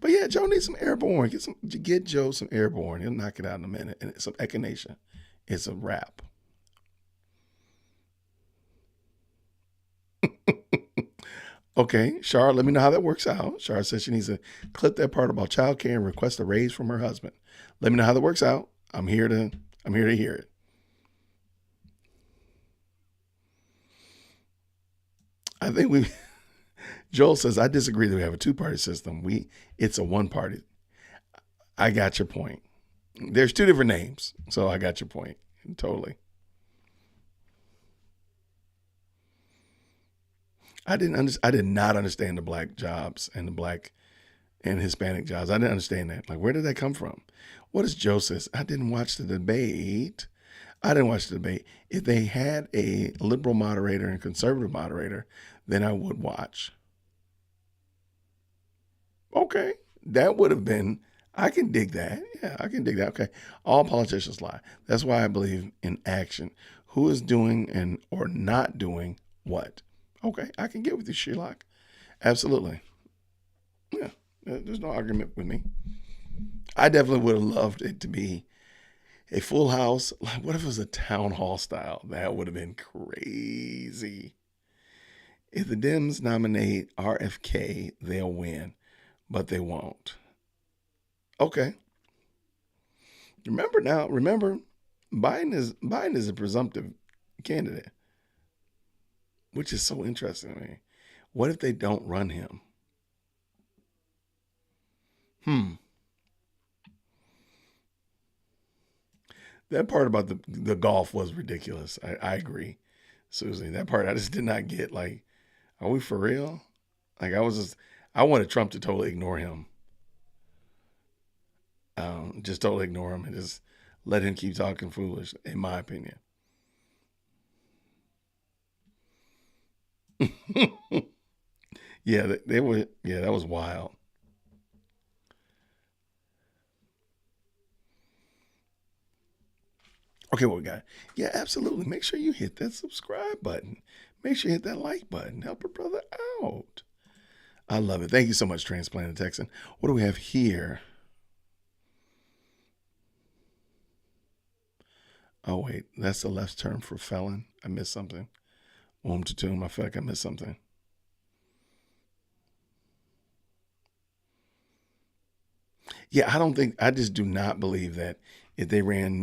But yeah, Joe needs some airborne. Get Joe some airborne. He'll knock it out in a minute, and some echinacea it's a wrap. Okay, Shar, let me know how that works out. Shar says she needs to clip that part about childcare and request a raise from her husband. Let me know how that works out. I'm here to hear it. I think we Joel says I disagree that we have a two-party system. It's a one-party. I got your point. There's two different names, so I got your point totally. I did not understand the black jobs and the black and Hispanic jobs. I didn't understand that. Like, where did that come from? What is Joe says? I didn't watch the debate. I didn't watch the debate. If they had a liberal moderator and conservative moderator, then I would watch. Okay, that would have been. I can dig that. Yeah, I can dig that. Okay, all politicians lie. That's why I believe in action. Who is doing and or not doing what? Okay, I can get with you, Sherlock. Absolutely. Yeah, there's no argument with me. I definitely would have loved it to be a full house. Like, what if it was a town hall style? That would have been crazy. If the Dems nominate RFK, they'll win, but they won't. Okay. Remember, Biden is a presumptive candidate, which is so interesting to me. What if they don't run him? Hmm. That part about the golf was ridiculous. I agree, Susie. That part I just did not get. Like, are we for real? Like, I wanted Trump to totally ignore him. Just totally ignore him and just let him keep talking foolish, in my opinion. Yeah, they were. Yeah, that was wild. Okay, what we got? Yeah, absolutely. Make sure you hit that subscribe button. Make sure you hit that like button. Help a brother out. I love it. Thank you so much, Transplanted Texan. What do we have here? Oh, wait. That's the left term for felon. I missed something. Womb to tomb. I feel like I missed something. Yeah, I just do not believe that if they ran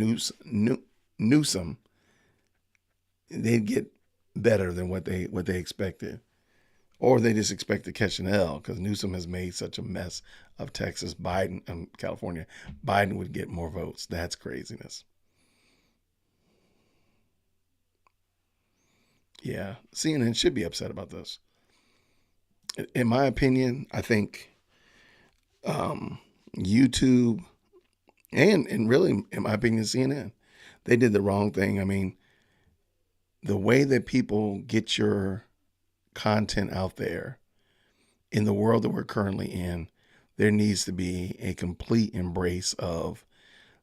Newsom, they'd get better than what they expected. Or they just expect to catch an L because Newsom has made such a mess of Texas. California, Biden would get more votes. That's craziness. Yeah, CNN should be upset about this. In my opinion, I think YouTube and really, in my opinion, CNN, they did the wrong thing. I mean, the way that people get your content out there in the world that we're currently in, there needs to be a complete embrace of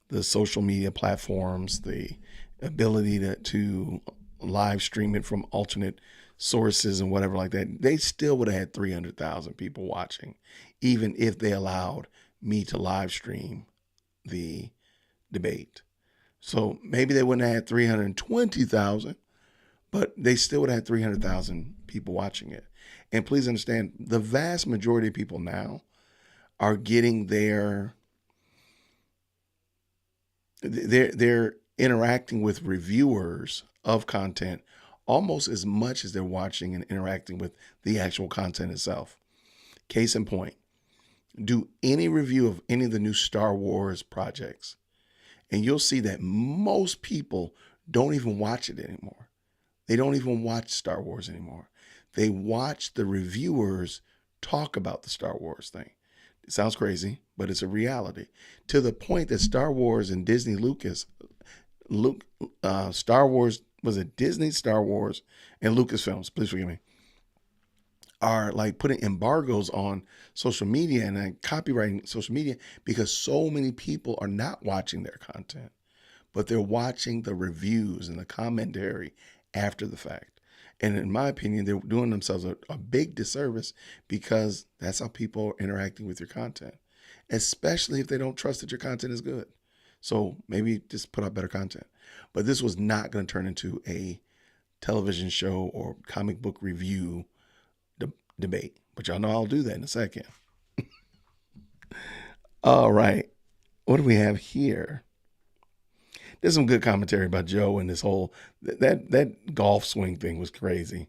the social media platforms, the ability to live stream it from alternate sources and whatever like that. They still would have had 300,000 people watching, even if they allowed me to live stream the debate. So maybe they wouldn't have had 320,000, but they still would have had 300,000 people watching it. And please understand, the vast majority of people now are getting they're interacting with reviewers of content almost as much as they're watching and interacting with the actual content itself. Case in point, do any review of any of the new Star Wars projects, and you'll see that most people don't even watch it anymore. They don't even watch Star Wars anymore. They watch the reviewers talk about the Star Wars thing. It sounds crazy, but it's a reality. To the point that Star Wars and Disney Star Wars, was it Disney, Star Wars, and Lucasfilms, please forgive me, are like putting embargoes on social media and copyrighting social media because so many people are not watching their content, but they're watching the reviews and the commentary after the fact. And in my opinion, they're doing themselves a big disservice because that's how people are interacting with your content, especially if they don't trust that your content is good. So maybe just put out better content. But this was not going to turn into a television show or comic book review debate. But y'all know I'll do that in a second. All right. What do we have here? There's some good commentary about Joe and this whole that golf swing thing was crazy.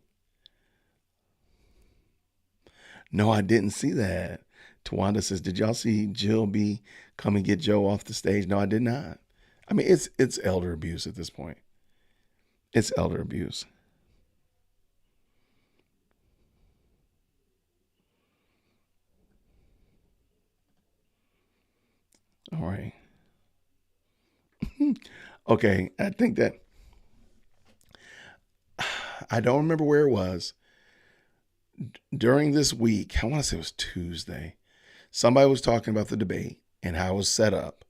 No, I didn't see that. Tawanda says, "Did y'all see Jill B come and get Joe off the stage?" No, I did not. I mean, it's elder abuse at this point. It's elder abuse. All right. Okay, I think that I don't remember where it was during this week. I want to say it was Tuesday. Somebody was talking about the debate and how it was set up.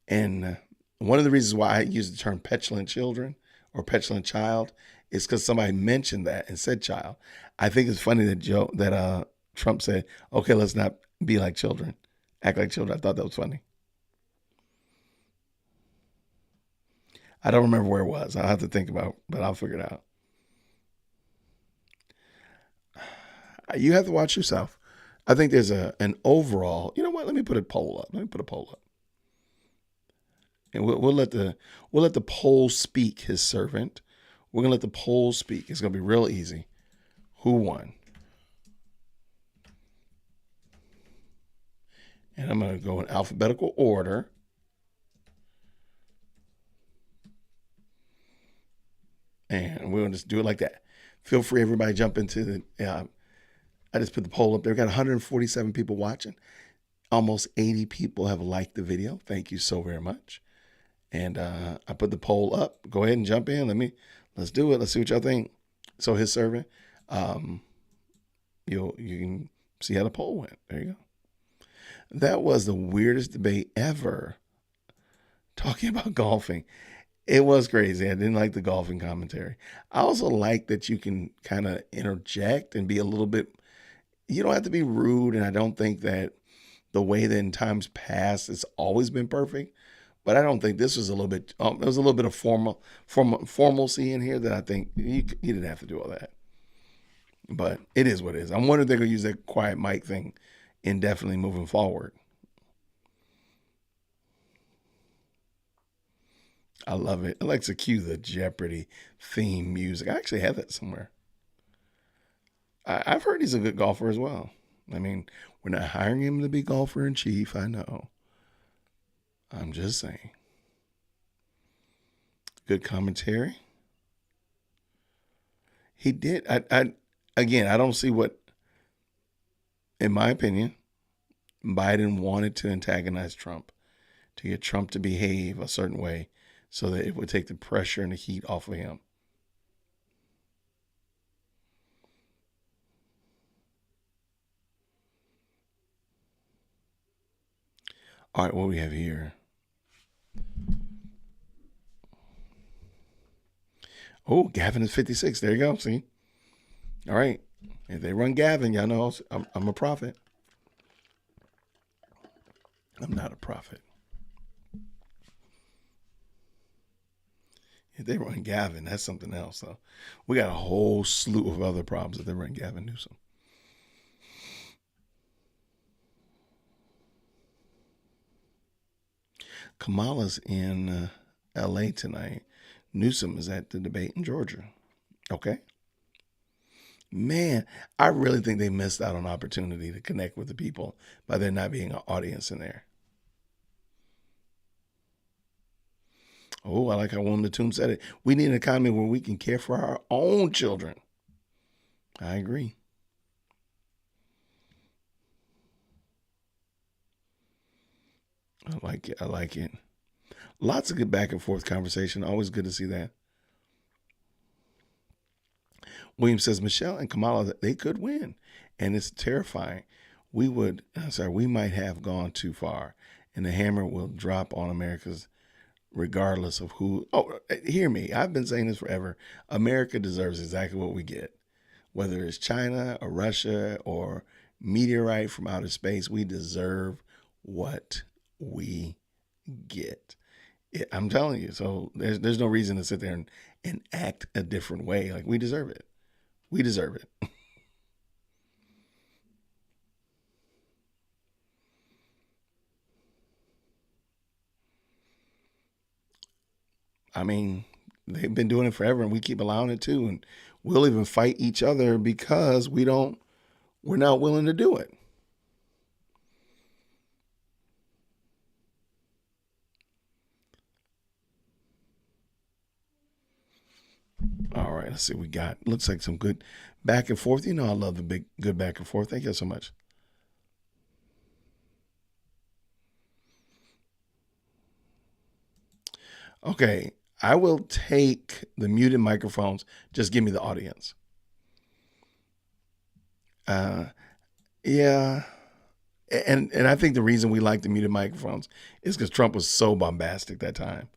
And one of the reasons why I use the term petulant children or petulant child is because somebody mentioned that and said child. I think it's funny that Trump said, "Okay, let's not be like children, act like children." I thought that was funny. I don't remember where it was. I'll have to think about it, but I'll figure it out. You have to watch yourself. I think there's an overall. You know what? Let me put a poll up. Let me put a poll up, and we'll let the poll speak his servant. We're gonna let the poll speak. It's gonna be real easy. Who won? And I'm gonna go in alphabetical order. And we're gonna just do it like that. Feel free, everybody, jump into the. I just put the poll up there. We got 147 people watching. Almost 80 people have liked the video. Thank you so very much. And I put the poll up. Go ahead and jump in. Let's do it. Let's see what y'all think. So his servant, you can see how the poll went. There you go. That was the weirdest debate ever. Talking about golfing. It was crazy. I didn't like the golfing commentary. I also like that you can kind of interject and be a little bit. You don't have to be rude, and I don't think that the way that in times past it's always been perfect. But I don't think this was a little bit. There was a little bit of formalcy in here that I think you didn't have to do all that. But it is what it is. I'm wondering if they're gonna use that quiet mic thing indefinitely moving forward. I love it. Alexa, cue the Jeopardy theme music. I actually have that somewhere. I've heard he's a good golfer as well. I mean, we're not hiring him to be golfer in chief. I know. I'm just saying. Good commentary. He did. Again, I don't see what, in my opinion, Biden wanted to antagonize Trump, to get Trump to behave a certain way so that it would take the pressure and the heat off of him. All right, what do we have here? Oh, Gavin is 56. There you go. See? All right. If they run Gavin, y'all know I'm a prophet. I'm not a prophet. If they run Gavin, that's something else. So we got a whole slew of other problems if they run Gavin Newsom. Kamala's in L.A. tonight. Newsom is at the debate in Georgia. Okay. Man, I really think they missed out on opportunity to connect with the people by there not being an audience in there. Oh, I like how William Tomb said it. We need an economy where we can care for our own children. I agree. I like it. I like it. Lots of good back and forth conversation. Always good to see that. William says Michelle and Kamala, they could win, and it's terrifying. We might have gone too far, and the hammer will drop on America's regardless of who. Oh, hear me. I've been saying this forever. America deserves exactly what we get. Whether it's China or Russia or meteorite from outer space, we deserve what we get. I'm telling you. So there's no reason to sit there and act a different way. Like, we deserve it. We deserve it. I mean, they've been doing it forever, and we keep allowing it too. And we'll even fight each other because we're not willing to do it. All right, let's see what we got. Looks like some good back and forth. I love the big good back and forth. Thank you so much. Okay, I will take the muted microphones. Just give me the audience. Uh, yeah, and I think the reason we like the muted microphones is because Trump was so bombastic that time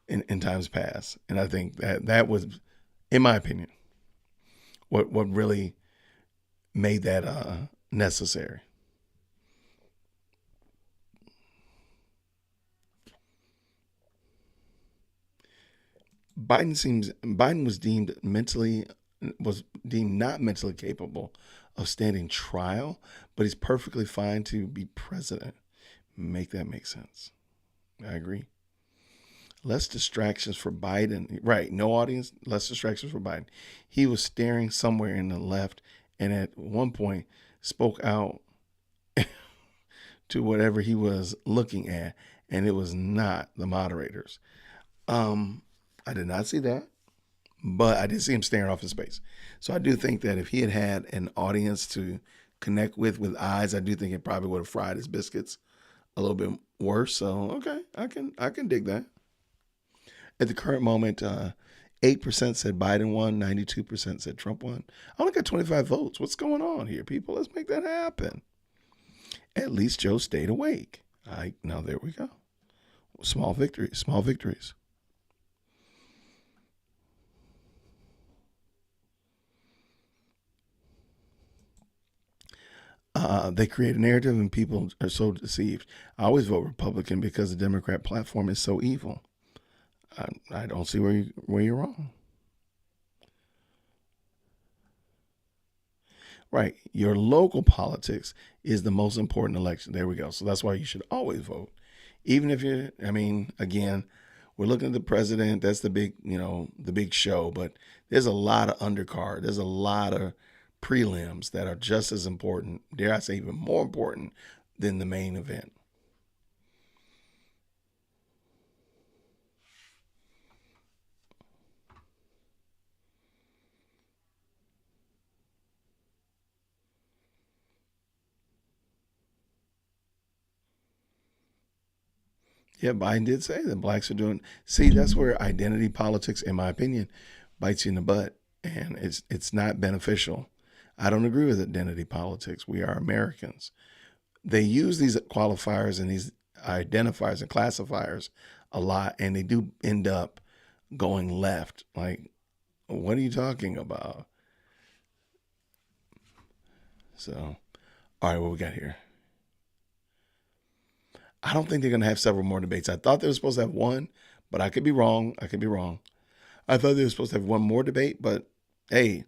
in times past, and I think that was, in my opinion, what really made that necessary. Biden was deemed not mentally capable of standing trial, but he's perfectly fine to be president. Make that make sense. I agree. Less distractions for Biden. Right, no audience, less distractions for Biden. He was staring somewhere in the left, and at one point spoke out to whatever he was looking at, and it was not the moderators. I did not see that, but I did see him staring off in space. So I do think that if he had had an audience to connect with eyes, I do think it probably would have fried his biscuits a little bit worse. So okay, I can dig that. At the current moment, 8% said Biden won, 92% said Trump won. I only got 25 votes. What's going on here, people? Let's make that happen. At least Joe stayed awake. Now there we go. Small victories, small victories. They create a narrative and people are so deceived. I always vote Republican because the Democrat platform is so evil. I don't see where you're wrong. Right. Your local politics is the most important election. There we go. So that's why you should always vote. Even if again, we're looking at the president. That's the big show. But there's a lot of undercard. There's a lot of prelims that are just as important, dare I say even more important than the main event. Yeah, Biden did say that blacks are doing. See, that's where identity politics, in my opinion, bites you in the butt, and it's not beneficial. I don't agree with identity politics. We are Americans. They use these qualifiers and these identifiers and classifiers a lot, and they do end up going left. Like, what are you talking about? So, all right, what we got here? I don't think they're going to have several more debates. I thought they were supposed to have one, but I could be wrong. I could be wrong. I thought they were supposed to have one more debate, but hey,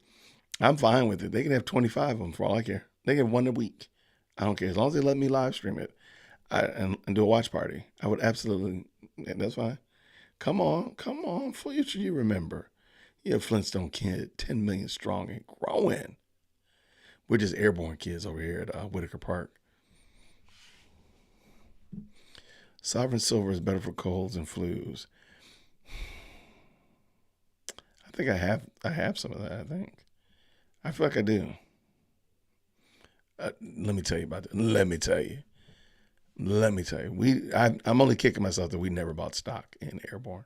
I'm fine with it. They can have 25 of them for all I care. They can have one a week. I don't care. As long as they let me live stream it and do a watch party, I would absolutely, that's fine. Come on. Future, you remember. You're a Flintstone kid, 10 million strong and growing. We're just airborne kids over here at Whitaker Park. Sovereign silver is better for colds and flus. I think I have some of that. I think I feel like I do. Let me tell you about that. Let me tell you. Let me tell you. I'm only kicking myself that we never bought stock in Airborne.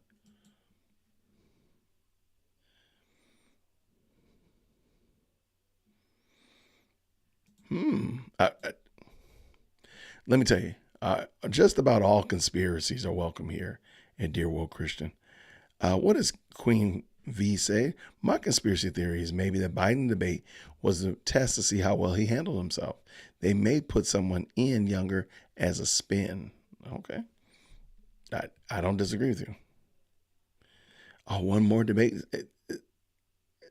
Let me tell you. Just about all conspiracies are welcome here at Dear World Christian. What does Queen V say? My conspiracy theory is maybe the Biden debate was a test to see how well he handled himself. They may put someone in younger as a spin. Okay. I don't disagree with you. Oh, one more debate.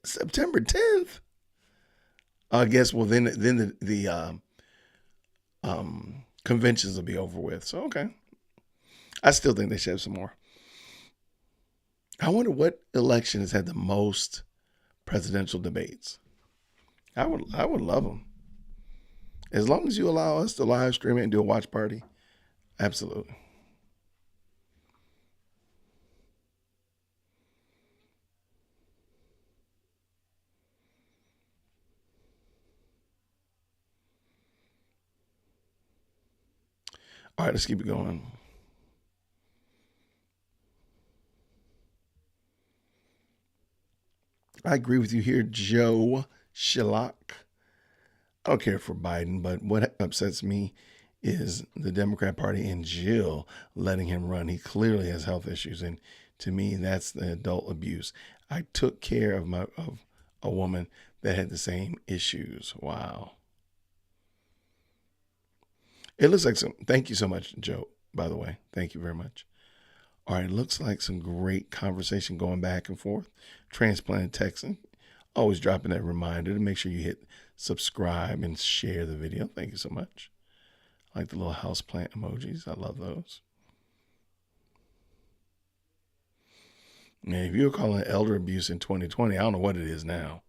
September 10th. I guess. Well, then the conventions will be over with. So okay. I still think they should have some more. I wonder what election has had the most presidential debates. I would love them. As long as you allow us to live stream it and do a watch party, absolutely. All right, let's keep it going. I agree with you here, Joe Shillock. I don't care for Biden, but what upsets me is the Democrat Party and Jill letting him run. He clearly has health issues, and to me, that's the adult abuse. I took care of a woman that had the same issues. Wow. It looks like some. Thank you so much, Joe. By the way, thank you very much. All right, looks like some great conversation going back and forth. Transplanted Texan, always dropping that reminder to make sure you hit subscribe and share the video. Thank you so much. I like the little house plant emojis. I love those. Man, if you were calling it elder abuse in 2020, I don't know what it is now.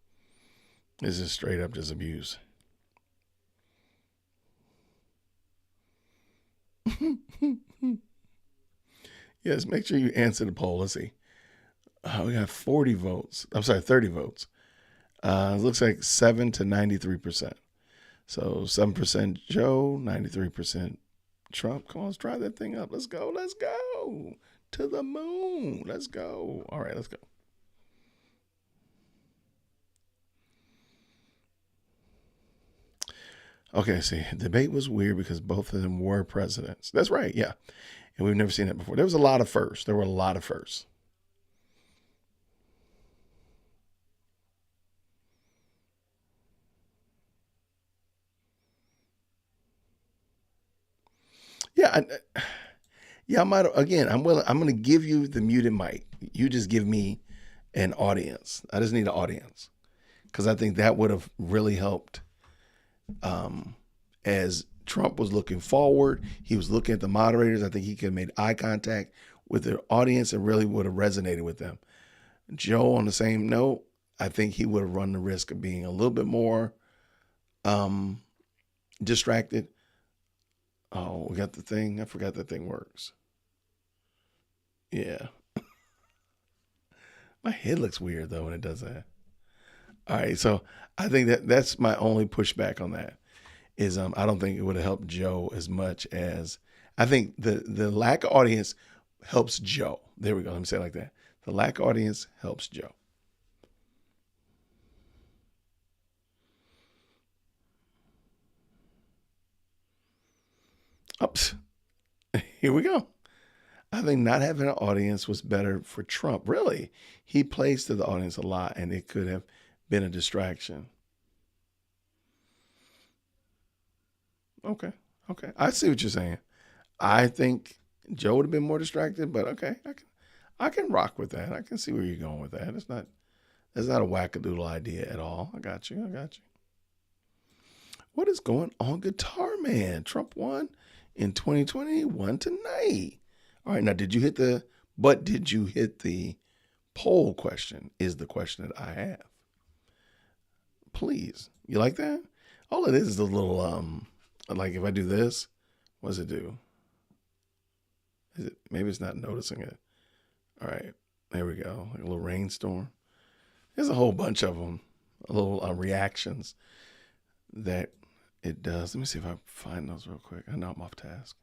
This is straight up just abuse. Yes, make sure you answer the poll. Let's see. We got 40 votes. I'm sorry, 30 votes. It looks like 7 to 93%. So 7% Joe, 93% Trump. Come on, let's try that thing up. Let's go. Let's go to the moon. Let's go. All right, let's go. Okay, see, debate was weird because both of them were presidents. That's right, yeah. And we've never seen that before. There was a lot of firsts. There were a lot of firsts. Yeah, yeah. I might again. I'm willing. I'm going to give you the muted mic. You just give me an audience. I just need an audience because I think that would have really helped. As Trump was looking forward, he was looking at the moderators. I think he could have made eye contact with the audience and really would have resonated with them. Joe, on the same note, I think he would have run the risk of being a little bit more distracted. Oh, we got the thing. I forgot that thing works. Yeah. My head looks weird though when it does that. All right, so I think that's my only pushback on that is I don't think it would have helped Joe as much as I think the lack of audience helps Joe. There we go. Let me say it like that. The lack of audience helps Joe. Oops. Here we go. I think not having an audience was better for Trump. Really, he plays to the audience a lot, and it could have been a distraction. Okay, okay, I see what you're saying. I think Joe would have been more distracted, but okay, I can rock with that. I can see where you're going with that. It's not a wackadoodle idea at all. I got you. I got you. What is going on, Guitar Man? Trump won in 2020. Won tonight. All right, now did you hit the poll question? Is the question that I have. Please. You like that? All it is a little like if I do this, what does it do? Maybe it's not noticing it. All right, there we go. Like a little rainstorm. There's a whole bunch of them. A little reactions that it does. Let me see if I find those real quick. I know I'm off task.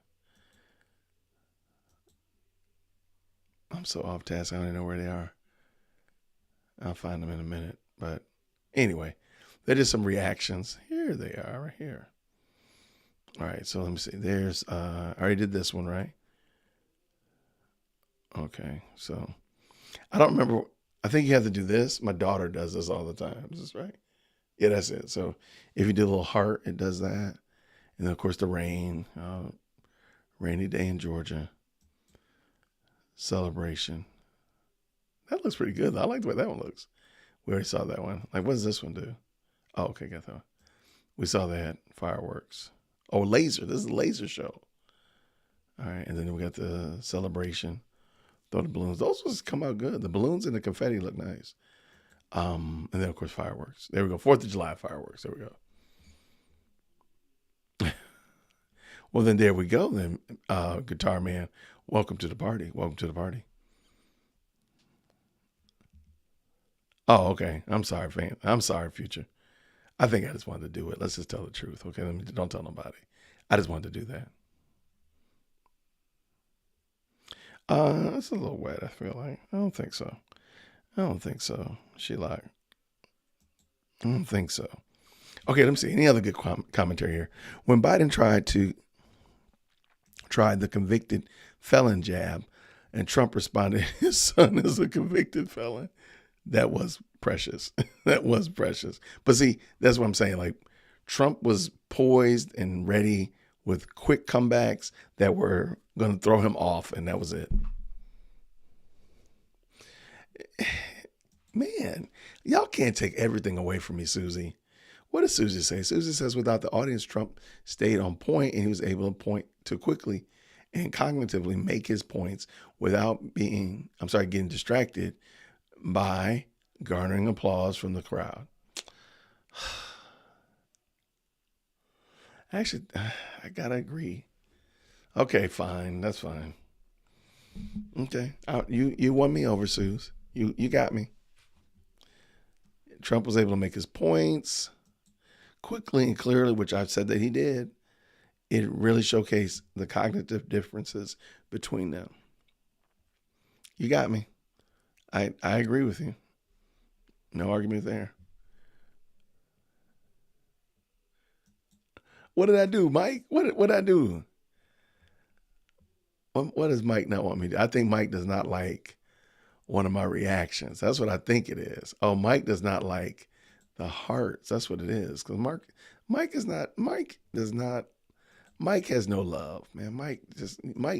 I'm so off task. I don't even know where they are. I'll find them in a minute. But anyway, they're just some reactions. Here they are, right here. All right, so let me see. There's I already did this one, right? Okay, so I don't remember. I think you have to do this. My daughter does this all the time. Is this right? Yeah, that's it. So if you do a little heart, it does that. And then, of course, the rain. Rainy day in Georgia. celebration. That looks pretty good. I like the way that one looks. We already saw that one. Like, what does this one do? Oh, okay, got that one. We saw that. Fireworks. Oh, laser. This is a laser show. All right, and then we got the celebration. Throw the balloons. Those ones come out good. The balloons and the confetti look nice. And then, of course, fireworks. There we go. 4th of July fireworks. There we go. Well, then there we go. Then, Guitar Man, welcome to the party. Welcome to the party. Oh, okay. I'm sorry, fan. I'm sorry, Future. I think I just wanted to do it. Let's just tell the truth, okay? Don't tell nobody. I just wanted to do that. It's a little wet, I feel like. I don't think so. She lied. I don't think so. Okay, let me see. Any other good commentary here? When Biden tried the convicted felon jab, and Trump responded, his son is a convicted felon. That was precious. That was precious. But see, that's what I'm saying. Like, Trump was poised and ready with quick comebacks that were going to throw him off, and that was it. Man, y'all can't take everything away from me, Susie. What does Susie say? Susie says, without the audience, Trump stayed on point, and he was able to point to quickly and cognitively make his points without getting distracted by garnering applause from the crowd. Actually, I gotta agree. Okay, fine. That's fine. Okay, you won me over, Suze. You got me. Trump was able to make his points quickly and clearly, which I've said that he did. It really showcased the cognitive differences between them. You got me. I agree with you. No argument there. What did I do, Mike? What did I do? What does Mike not want me to do? I think Mike does not like one of my reactions. That's what I think it is. Oh, Mike does not like the hearts. That's what it is. Because Mike has no love, man. Mike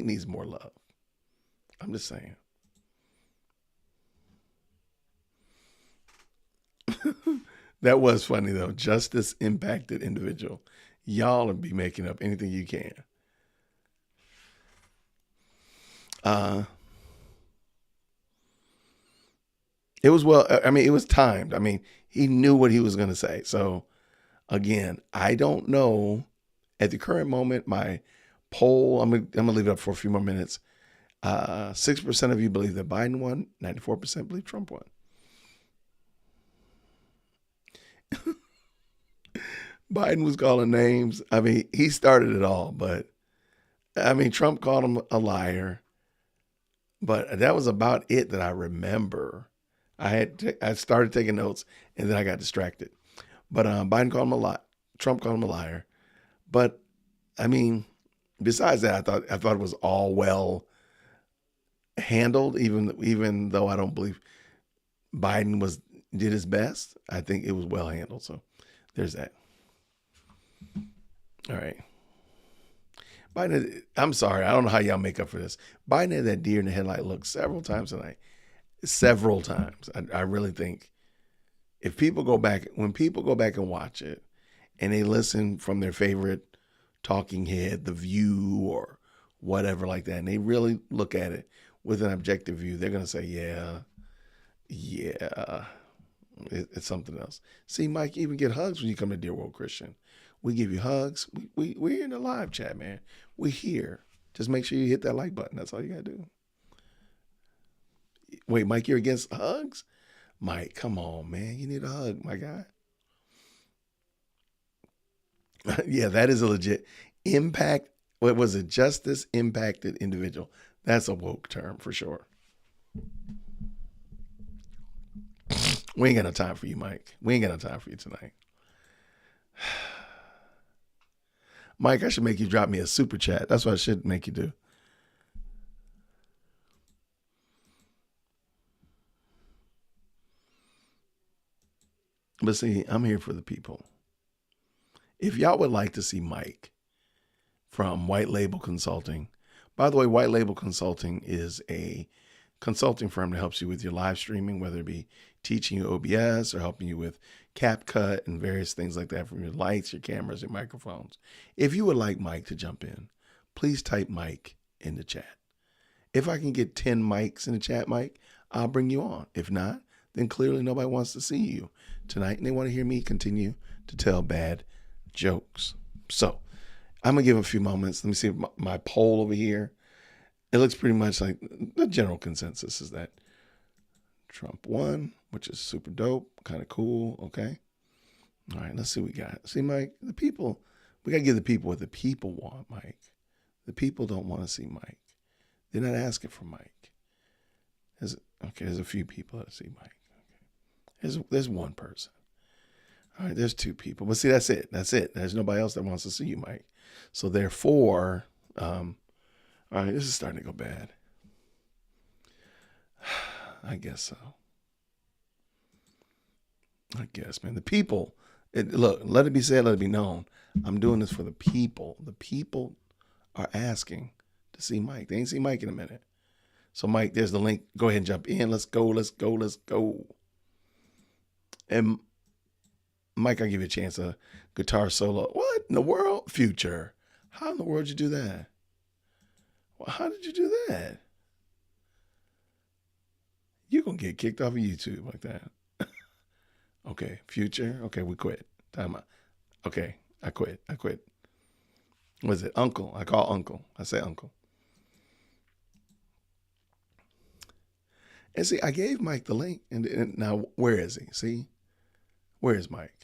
needs more love. I'm just saying. That was funny though. Justice impacted individual. Y'all will be making up anything you can. It was it was timed. He knew what he was going to say. So again, I don't know at the current moment, my poll, I'm going to leave it up for a few more minutes. 6% of you believe that Biden won. 94% believe Trump won. Biden was calling names. He started it all, but Trump called him a liar. But that was about it that I remember. I started taking notes and then I got distracted. But Biden called him a lot. Trump called him a liar. But besides that, I thought it was all well handled. Even though I don't believe Biden did his best, I think it was well handled. So there's that. All right. Biden, I'm sorry. I don't know how y'all make up for this. Biden had that deer in the headlight look several times tonight. Several times. I really think when people go back and watch it and they listen from their favorite talking head, The View or whatever like that, and they really look at it with an objective view, they're going to say, yeah, it's something else. See, Mike, you even get hugs when you come to Dear World Christian. We give you hugs. We're in the live chat, man. We're here. Just make sure you hit that like button. That's all you got to do. Wait, Mike, you're against hugs? Mike, come on, man. You need a hug, my guy. Yeah, that is a legit impact. What was it? Justice impacted individual. That's a woke term for sure. We ain't got no time for you, Mike. We ain't got no time for you tonight. Mike, I should make you drop me a super chat. That's what I should make you do. But see, I'm here for the people. If y'all would like to see Mike from White Label Consulting By the way, White Label Consulting is a consulting firm that helps you with your live streaming, whether it be teaching you OBS or helping you with CapCut and various things like that, from your lights, your cameras, your microphones. If you would like Mike to jump in, please type Mike in the chat. If I can get 10 mics in the chat, Mike, I'll bring you on. If not, then clearly nobody wants to see you tonight and they want to hear me continue to tell bad jokes. So I'm going to give a few moments. Let me see my poll over here. It looks pretty much like the general consensus is that Trump won, which is super dope, kind of cool. Okay. All right, let's see what we got. See, Mike, the people, we got to give the people what the people want, Mike. The people don't want to see Mike. They're not asking for Mike. There's a few people that see Mike. Okay. There's one person. All right, there's two people. But see, that's it. There's nobody else that wants to see you, Mike. So therefore, all right, this is starting to go bad. I guess so. I guess, man. The people, look, let it be said, let it be known. I'm doing this for the people. The people are asking to see Mike. They ain't seen Mike in a minute. So, Mike, there's the link. Go ahead and jump in. Let's go. And, Mike, I'll give you a chance, a guitar solo. What in the world? Future. How in the world did you do that? Well, how did you do that? You're going to get kicked off of YouTube like that. Okay, Future. Okay, we quit. Time out. Okay, I quit. What is it? Uncle. I call Uncle. I say Uncle. And see, I gave Mike the link. And now, where is he? See? Where is Mike?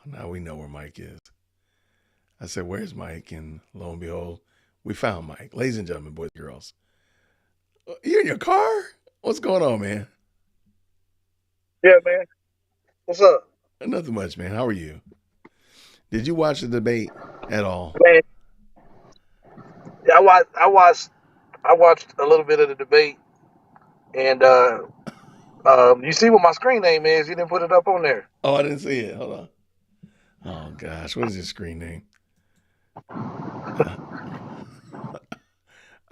Now we know where Mike is. I said, where's Mike? And lo and behold, we found Mike. Ladies and gentlemen, boys and girls. You in your car? What's going on, man? Yeah, man. What's up? Nothing much, man. How are you? Did you watch the debate at all? Man, yeah, I watched a little bit of the debate, and you see what my screen name is? You didn't put it up on there. Oh, I didn't see it. Hold on. Oh gosh, what is your screen name? I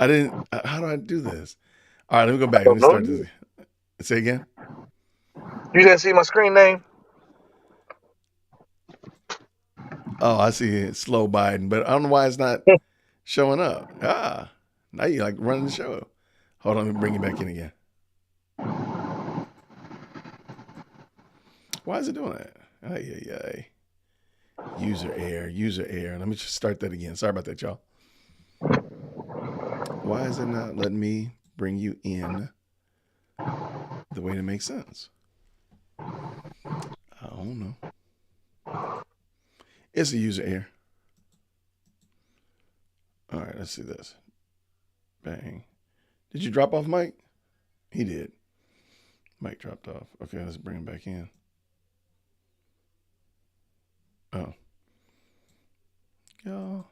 didn't. How do I do this? All right, let me go back. Let me start this. Say again. You didn't see my screen name? Oh, I see it. Slow Biden, but I don't know why it's not showing up. Now you like running the show. Hold on, let me bring you back in again. Why is it doing that? Ay. User error. Let me just start that again. Sorry about that, y'all. Why is it not letting me bring you in the way that makes sense? I don't know. It's a user error. All right, let's see this. Bang. Did you drop off Mike? He did. Mike dropped off. Okay, let's bring him back in. Oh. Y'all.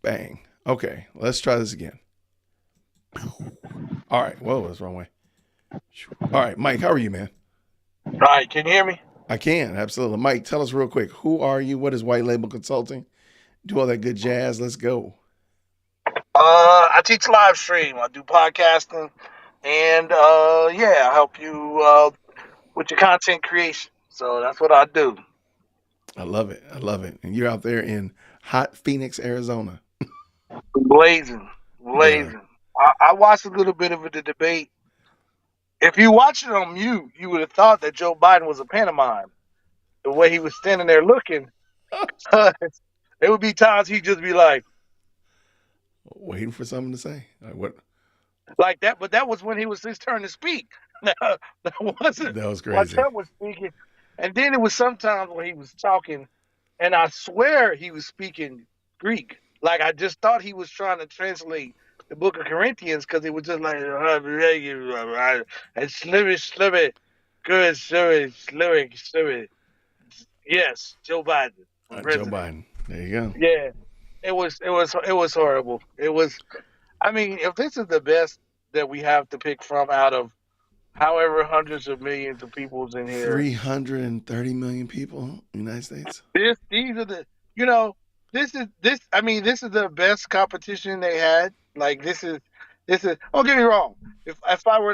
Bang. Okay, let's try this again. All right. Whoa, that's the wrong way. All right, Mike, how are you, man? All right, can you hear me? I can, absolutely. Mike, tell us real quick, who are you? What is White Label Consulting? Do all that good jazz. Let's go. I teach live stream. I do podcasting, and I help you with your content creation. So that's what I do. I love it. And you're out there in hot Phoenix, Arizona. Blazing. Yeah. I watched a little bit of the debate. If you watch it on mute, you would have thought that Joe Biden was a pantomime. The way he was standing there looking, there would be times he'd just be Waiting for something to say. What? like that. But that was when he was his turn to speak. that wasn't That was while crazy. Trump was speaking. And then it was sometimes when he was talking, and I swear he was speaking Greek. Like I just thought he was trying to translate the Book of Corinthians because it was just like and sliver, good sliver. Yes, Joe Biden for Joe president. Biden. There you go. Yeah, it was horrible. It was. I mean, if this is the best that we have to pick from out of however hundreds of millions of people's in here. 330 million people in the United States. These are the you know this. I mean, this is the best competition they had. Like this is. Don't get me wrong. If I were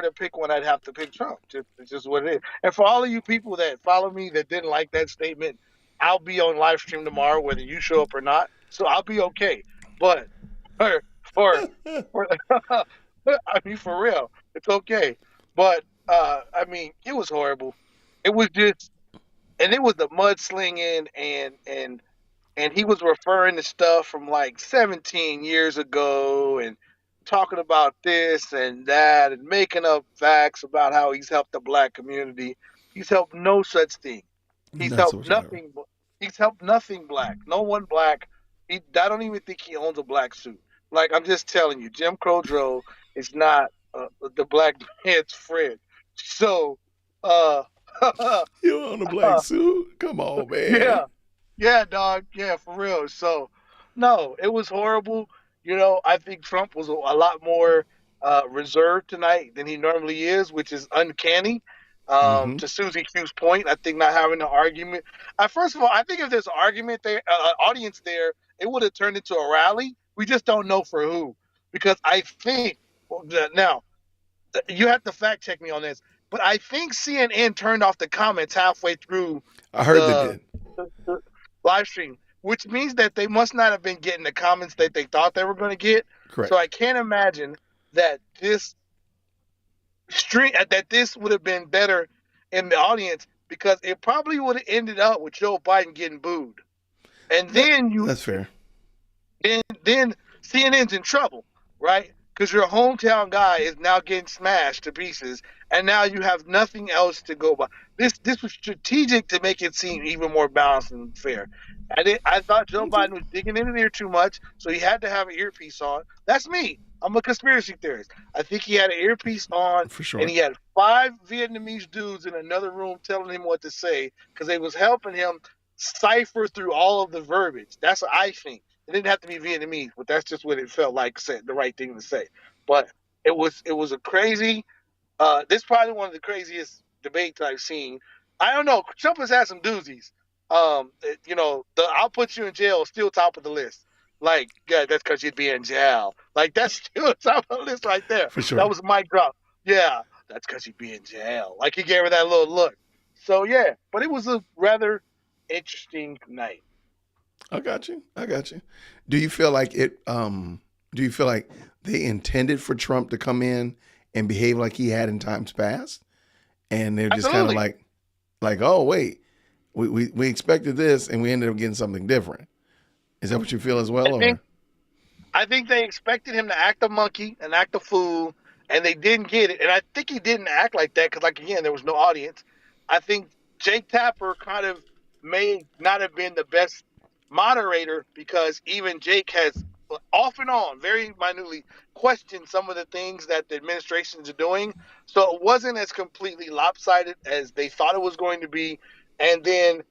to pick one, I'd have to pick Trump. It's just what it is. And for all of you people that follow me that didn't like that statement, I'll be on live stream tomorrow, whether you show up or not. So I'll be okay. But for for for I mean, for real, it's okay. But I mean, it was horrible. It was just, and it was the mudslinging, and he was referring to stuff from like 17 years ago and talking about this and that and making up facts about how he's helped the black community. He's helped no such thing. He's None helped whatsoever. nothing. He's helped nothing black. No one black. I don't even think he owns a black suit. Like, I'm just telling you, Jim Crow is not the black man's friend. So, uh, You own a black suit? Come on, man. yeah, yeah, dog. Yeah, for real. So, no, it was horrible. I think Trump was a lot more reserved tonight than he normally is, which is uncanny. Mm-hmm. To Susie Q's point, I think not having an argument. First of all, I think if there's an argument there, audience there, it would have turned into a rally. We just don't know for who, because I think now you have to fact check me on this, but I think CNN turned off the comments halfway through I heard they the, did. the live stream, which means that they must not have been getting the comments that they thought they were going to get. So Correct. I can't imagine that this would have been better in the audience, because it probably would have ended up with Joe Biden getting booed, and That's fair. then CNN's in trouble, right? Because your hometown guy is now getting smashed to pieces, and now you have nothing else to go by. This was strategic to make it seem even more balanced and fair. I thought Joe Okay. Biden was digging in the ear too much, so he had to have an earpiece on. That's me. I'm a conspiracy theorist. I think he had an earpiece on, For and sure. he had 5 Vietnamese dudes in another room telling him what to say, because they was helping him cipher through all of the verbiage. That's what I think. It didn't have to be Vietnamese, but that's just what it felt like said the right thing to say. But it was a crazy. This is probably one of the craziest debates I've seen. I don't know. Trump has had some doozies. The "I'll put you in jail" is still top of the list. Like, yeah, that's because you'd be in jail. Like, that's still top of the list right there. For That sure. was a mic drop. Yeah, that's because you'd be in jail. Like, he gave her that little look. So yeah, but it was a rather interesting night. I got you. I got you. Do you feel like it? Do you feel like they intended for Trump to come in and behave like he had in times past, and they're just kind of Absolutely. like, oh wait, we expected this, and we ended up getting something different. Is that what you feel as I well, think or I think they expected him to act a monkey and act a fool, and they didn't get it. And I think he didn't act like that because, like, again, there was no audience. I think Jake Tapper kind of may not have been the best moderator, because even Jake has off and on, very minutely, questioned some of the things that the administrations are doing. So it wasn't as completely lopsided as they thought it was going to be. And then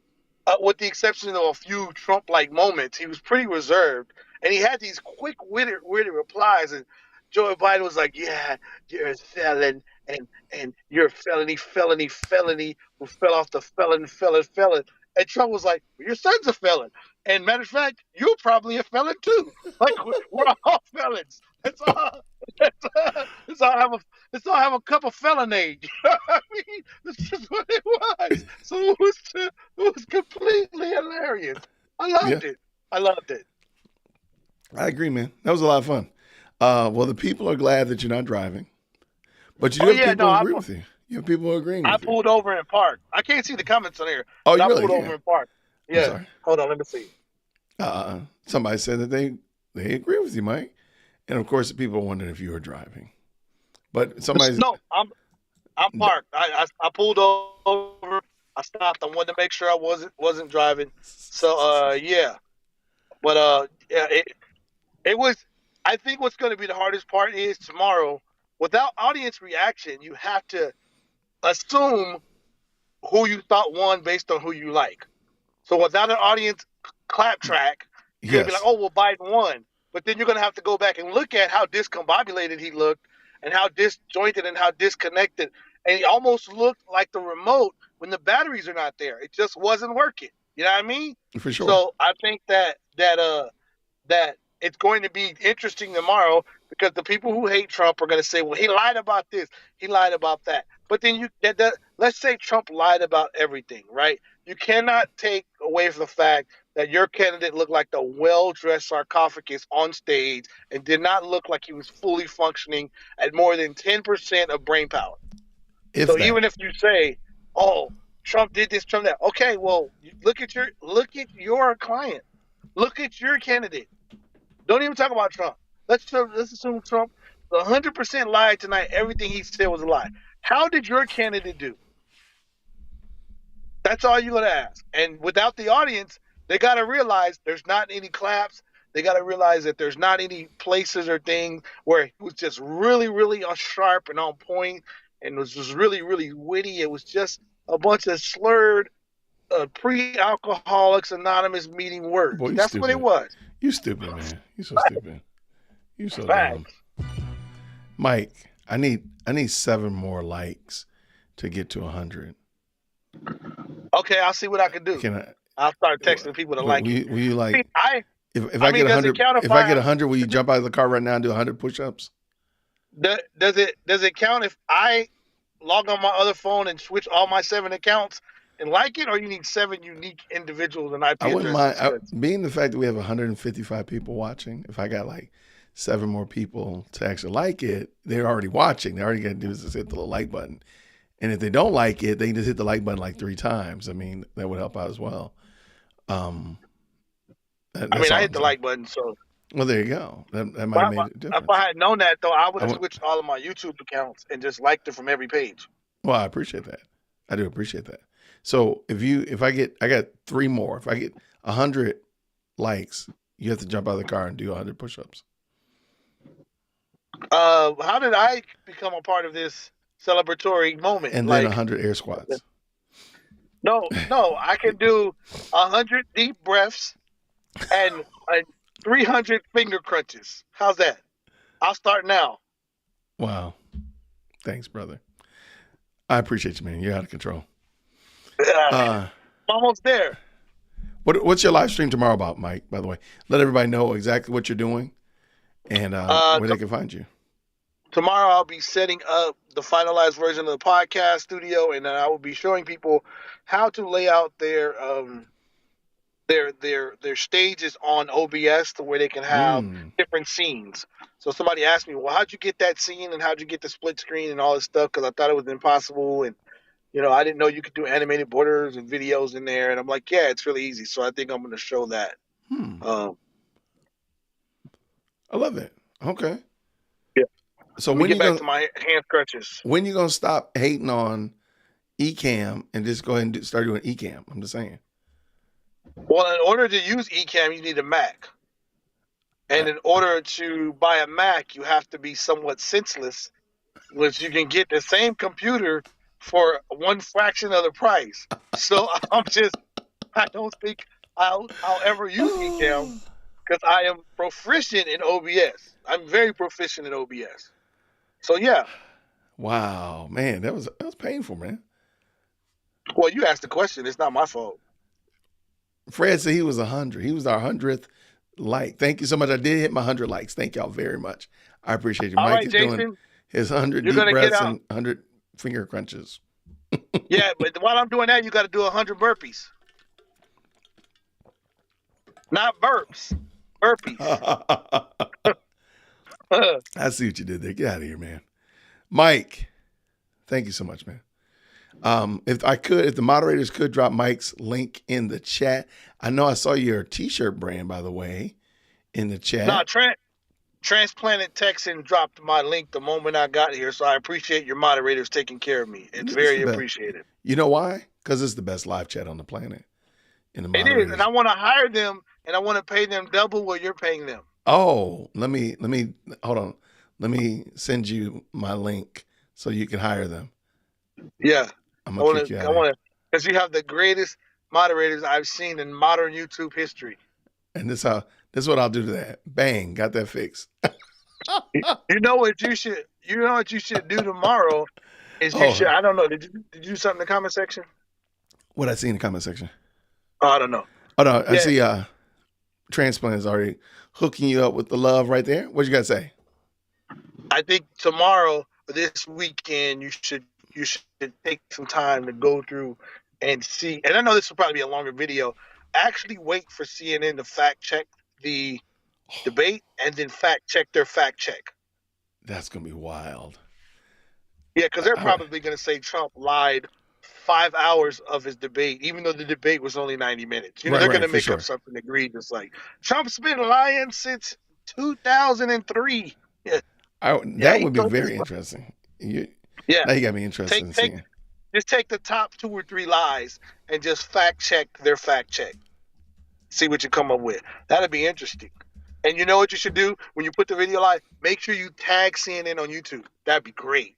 with the exception of a few Trump-like moments, he was pretty reserved, and he had these quick, witty replies. And Joe Biden was like, "Yeah, you're a felon, and you're a felony who fell off the felon." And Trump was like, well, "Your son's a felon, and matter of fact, you're probably a felon too. Like, we're all felons. That's all. That's all. Have a cup of felonade. I mean, this is what it was. So it was completely hilarious. I yeah? loved it. I loved it. I agree, man. That was a lot of fun. Well, the people are glad that you're not driving, but you do Oh have yeah, people no, who agree with you. You have people who are agreeing I with you. pulled over and parked. I can't see the comments on here, Oh, but you I really pulled over can. and parked. I'm Yeah. sorry. Hold on, let me see. Somebody said that they agree with you, Mike, and of course, the people are wondering if you were driving. But somebody's No, I'm parked. I pulled over. I stopped. I wanted to make sure I wasn't driving. So yeah, but yeah, it was. I think what's going to be the hardest part is tomorrow. Without audience reaction, you have to assume who you thought won based on who you like. So without an audience clap track, you're gonna be like, yes, "Oh, well, Biden won," but then you're gonna have to go back and look at how discombobulated he looked, and how disjointed and how disconnected. And it almost looked like the remote when the batteries are not there. It just wasn't working. You know what I mean? For sure. So I think that it's going to be interesting tomorrow because the people who hate Trump are going to say, "Well, he lied about this, he lied about that." But then let's say Trump lied about everything, right? You cannot take away from the fact that your candidate looked like the well-dressed sarcophagus on stage and did not look like he was fully functioning at more than 10% of brain power. If So that. even if you say, "Oh, Trump did this, Trump that," okay, well, look at your client, look at your candidate. Don't even talk about Trump. Let's assume Trump 100% lied tonight. Everything he said was a lie. How did your candidate do? That's all you're gonna ask. And without the audience, they gotta realize there's not any claps. They gotta realize that there's not any places or things where he was just really, really on sharp and on point, and was just really, really witty. It was just a bunch of slurred pre-alcoholics anonymous meeting Boy, words. you That's what it stupid. was. You stupid, man. You so stupid. You so dumb. Facts. Mike, I need 7 more likes to get to 100. Okay, I'll see what I can do. Can I? I'll start texting people to But like it. will you See, like if I I mean, get does it 100? count If I get 100, will you jump out of the car right now and do 100 push-ups? does it count if I log on my other phone and switch all my 7 accounts and like it, or you need 7 unique individuals and IP I wouldn't mind addresses? being the fact that we have 155 people watching. If I got like 7 more people to actually like it, they're already watching. They already got to do is just hit the little like button. And if they don't like it, they can just hit the like button like 3 times. I mean, that would help out as well. I mean, I hit the like button, so. Well, there you go. That might have made a difference. If I had known that, though, I would have switched all of my YouTube accounts and just liked it from every page. Well, I appreciate that. I do appreciate that. So I got 3 more. If I get 100 likes, you have to jump out of the car and do 100 push-ups. How did I become a part of this celebratory moment? And then 100 air squats. No, I can do 100 deep breaths and 300 finger crunches. How's that? I'll start now. Wow. Thanks, brother. I appreciate you, man. You're out of control. Almost there. What's your live stream tomorrow about, Mike, by the way? Let everybody know exactly what you're doing and where they can find you. Tomorrow I'll be setting up the finalized version of the podcast studio, and then I will be showing people how to lay out their stages on OBS to where they can have different scenes. So somebody asked me, "Well, how'd you get that scene and how'd you get the split screen and all this stuff?" Because I thought it was impossible, and I didn't know you could do animated borders and videos in there. And I'm like, yeah, it's really easy. So I think I'm going to show that. I love it. Okay. Yeah. So when you get back to my hand crutches, when you gonna stop hating on Ecamm and just go ahead and start doing Ecamm? I'm just saying. Well, in order to use Ecamm, you need a Mac. And in order to buy a Mac, you have to be somewhat senseless, which you can get the same computer for one fraction of the price. So I don't think I'll ever use Ecamm because I am proficient in OBS. I'm very proficient in OBS. So yeah. Wow, man, that was painful, man. Well, you asked the question. It's not my fault. Fred said he was 100. He was our 100th like. Thank you so much. I did hit my 100 likes. Thank y'all very much. I appreciate you. All Mike right, is Jason, doing his 100 deep breaths and 100 finger crunches. Yeah, but while I'm doing that, you got to do 100 burpees. Not burps. Burpees. I see what you did there. Get out of here, man. Mike, thank you so much, man. If the moderators could drop Mike's link in the chat. I know I saw your t-shirt brand, by the way, in the chat. No, Transplanted Texan dropped my link the moment I got here, so I appreciate your moderators taking care of me. It's very appreciated. You know why? Because it's the best live chat on the planet. It is, and I want to hire them, and I want to pay them double what you're paying them. Oh, let me hold on. Let me send you my link so you can hire them. Yeah. I'm gonna kick you out. I want to, because you have the greatest moderators I've seen in modern YouTube history. And this is what I'll do to that. Bang, got that fixed. You know what you should You know what you should do tomorrow is you should. Oh, I don't know. Did you do something in the comment section? what I see in the comment section. Oh, I don't know. Oh no, I Yeah, see Transplant is already hooking you up with the love right there. What you got to say? I think tomorrow, this weekend, you should take some time to go through and see. And I know this will probably be a longer video. Actually, wait for CNN to fact check the debate and then fact check their fact check. That's gonna be wild. Yeah, because they're I, probably going to say Trump lied 5 hours of his debate, even though the debate was only 90 minutes. You know, they're going right, to for make up sure. something egregious like Trump's been lying since 2003. Yeah, yeah, That he would be told this. very interesting. Yeah, Now you got me interested take in take seeing. just take the top 2 or 3 lies and just fact check their fact check. See what you come up with. That'd be interesting. And you know what you should do when you put the video live? Make sure you tag CNN on YouTube. That'd be great.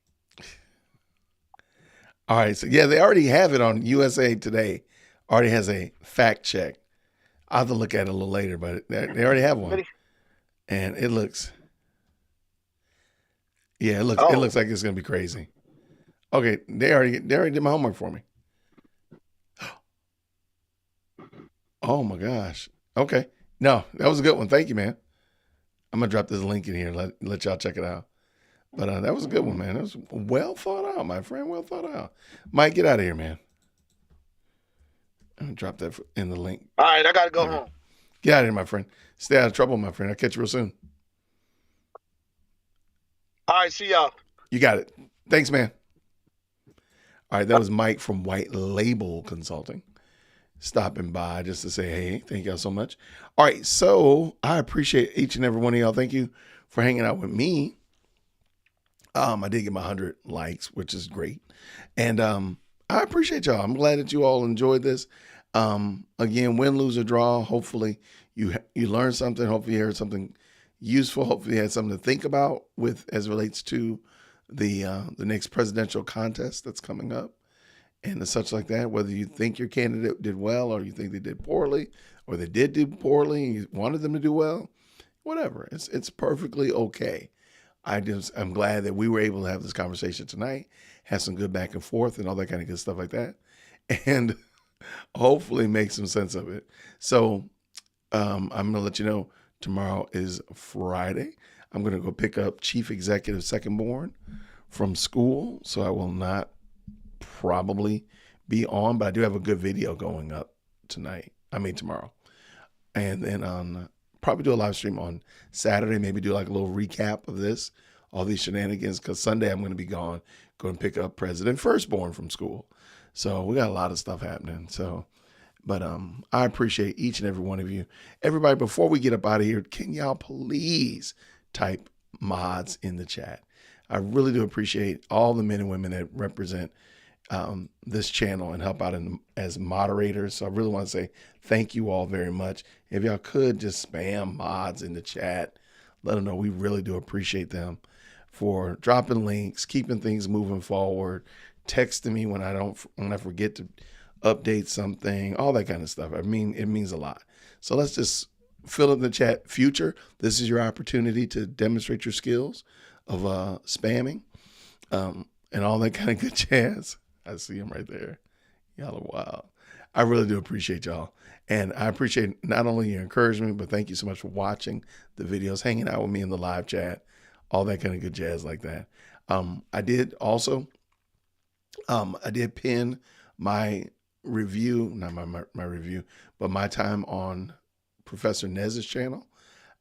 All right, so yeah, they already have it on USA Today. Already has a fact check. I'll have to look at it a little later, but they already have one, and it looks, yeah, it Oh, looks like it's gonna be crazy. Okay, they already did my homework for me. Oh my gosh. Okay, no, that was a good one. Thank you, man. I'm gonna drop this link in here. Let y'all check it out. But that was a good one, man. That was well thought out, my friend. Well thought out. Mike, get out of here, man. I'm gonna drop that in the link. all right. I got to go Okay. home. Get out of here, my friend. Stay out of trouble, my friend. I'll catch you real soon. All right. See y'all. You got it. Thanks, man. All right, that was Mike from White Label Consulting stopping by just to say, hey, thank y'all so much. All right, so I appreciate each and every one of y'all. Thank you for hanging out with me. I did get my 100 likes, which is great. And I appreciate y'all. I'm glad that you all enjoyed this. Again, win, lose, or draw. Hopefully you learned something. Hopefully you heard something useful. Hopefully you had something to think about with as it relates to the next presidential contest that's coming up and such like that. Whether you think your candidate did well or you think they did poorly or they did do poorly and you wanted them to do well, whatever. It's perfectly okay. I'm glad that we were able to have this conversation tonight, have some good back and forth and all that kind of good stuff like that, and hopefully make some sense of it. So I'm gonna let you know tomorrow is Friday. I'm gonna go pick up Chief Executive Secondborn from school, so I will not probably be on, but I do have a good video going up tomorrow, and then on probably do a live stream on Saturday. Maybe do like a little recap of all these shenanigans. Because Sunday I'm going to be going to pick up President Firstborn from school. So we got a lot of stuff happening. So, but I appreciate each and every one of you. Everybody, before we get up out of here, can y'all please type mods in the chat? I really do appreciate all the men and women that represent this channel and help out as moderators. So I really want to say thank you all very much. If y'all could just spam mods in the chat, let them know we really do appreciate them for dropping links, keeping things moving forward, texting me when I forget to update something, all that kind of stuff. I mean, it means a lot. So let's just fill in the chat. Future, this is your opportunity to demonstrate your skills of spamming and all that kind of good jazz. I see him right there. Y'all are wild. I really do appreciate y'all. And I appreciate not only your encouragement, but thank you so much for watching the videos, hanging out with me in the live chat, all that kind of good jazz like that. I did also, I did pin my review, not my review, but my time on Professor Nez's channel.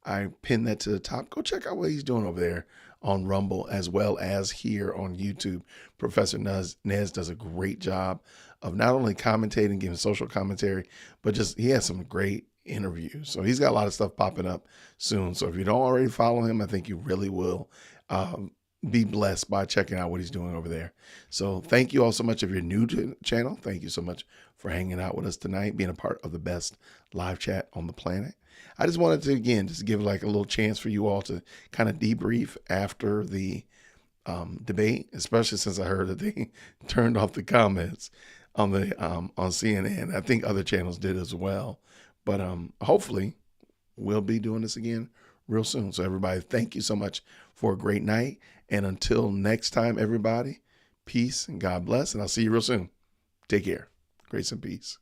I pinned that to the top. Go check out what he's doing over there on Rumble as well as here on YouTube. Professor Nez does a great job of not only commentating, giving social commentary, but just he has some great interviews. So he's got a lot of stuff popping up soon. So if you don't already follow him, I think you really will be blessed by checking out what he's doing over there. So thank you all so much. If you're new to the channel, thank you so much for hanging out with us tonight, being a part of the best live chat on the planet. I just wanted to, again, just give like a little chance for you all to kind of debrief after the debate, especially since I heard that they turned off the comments on CNN. I think other channels did as well. But hopefully we'll be doing this again real soon. So everybody, thank you so much for a great night. And until next time, everybody, peace and God bless. And I'll see you real soon. Take care. Grace and peace.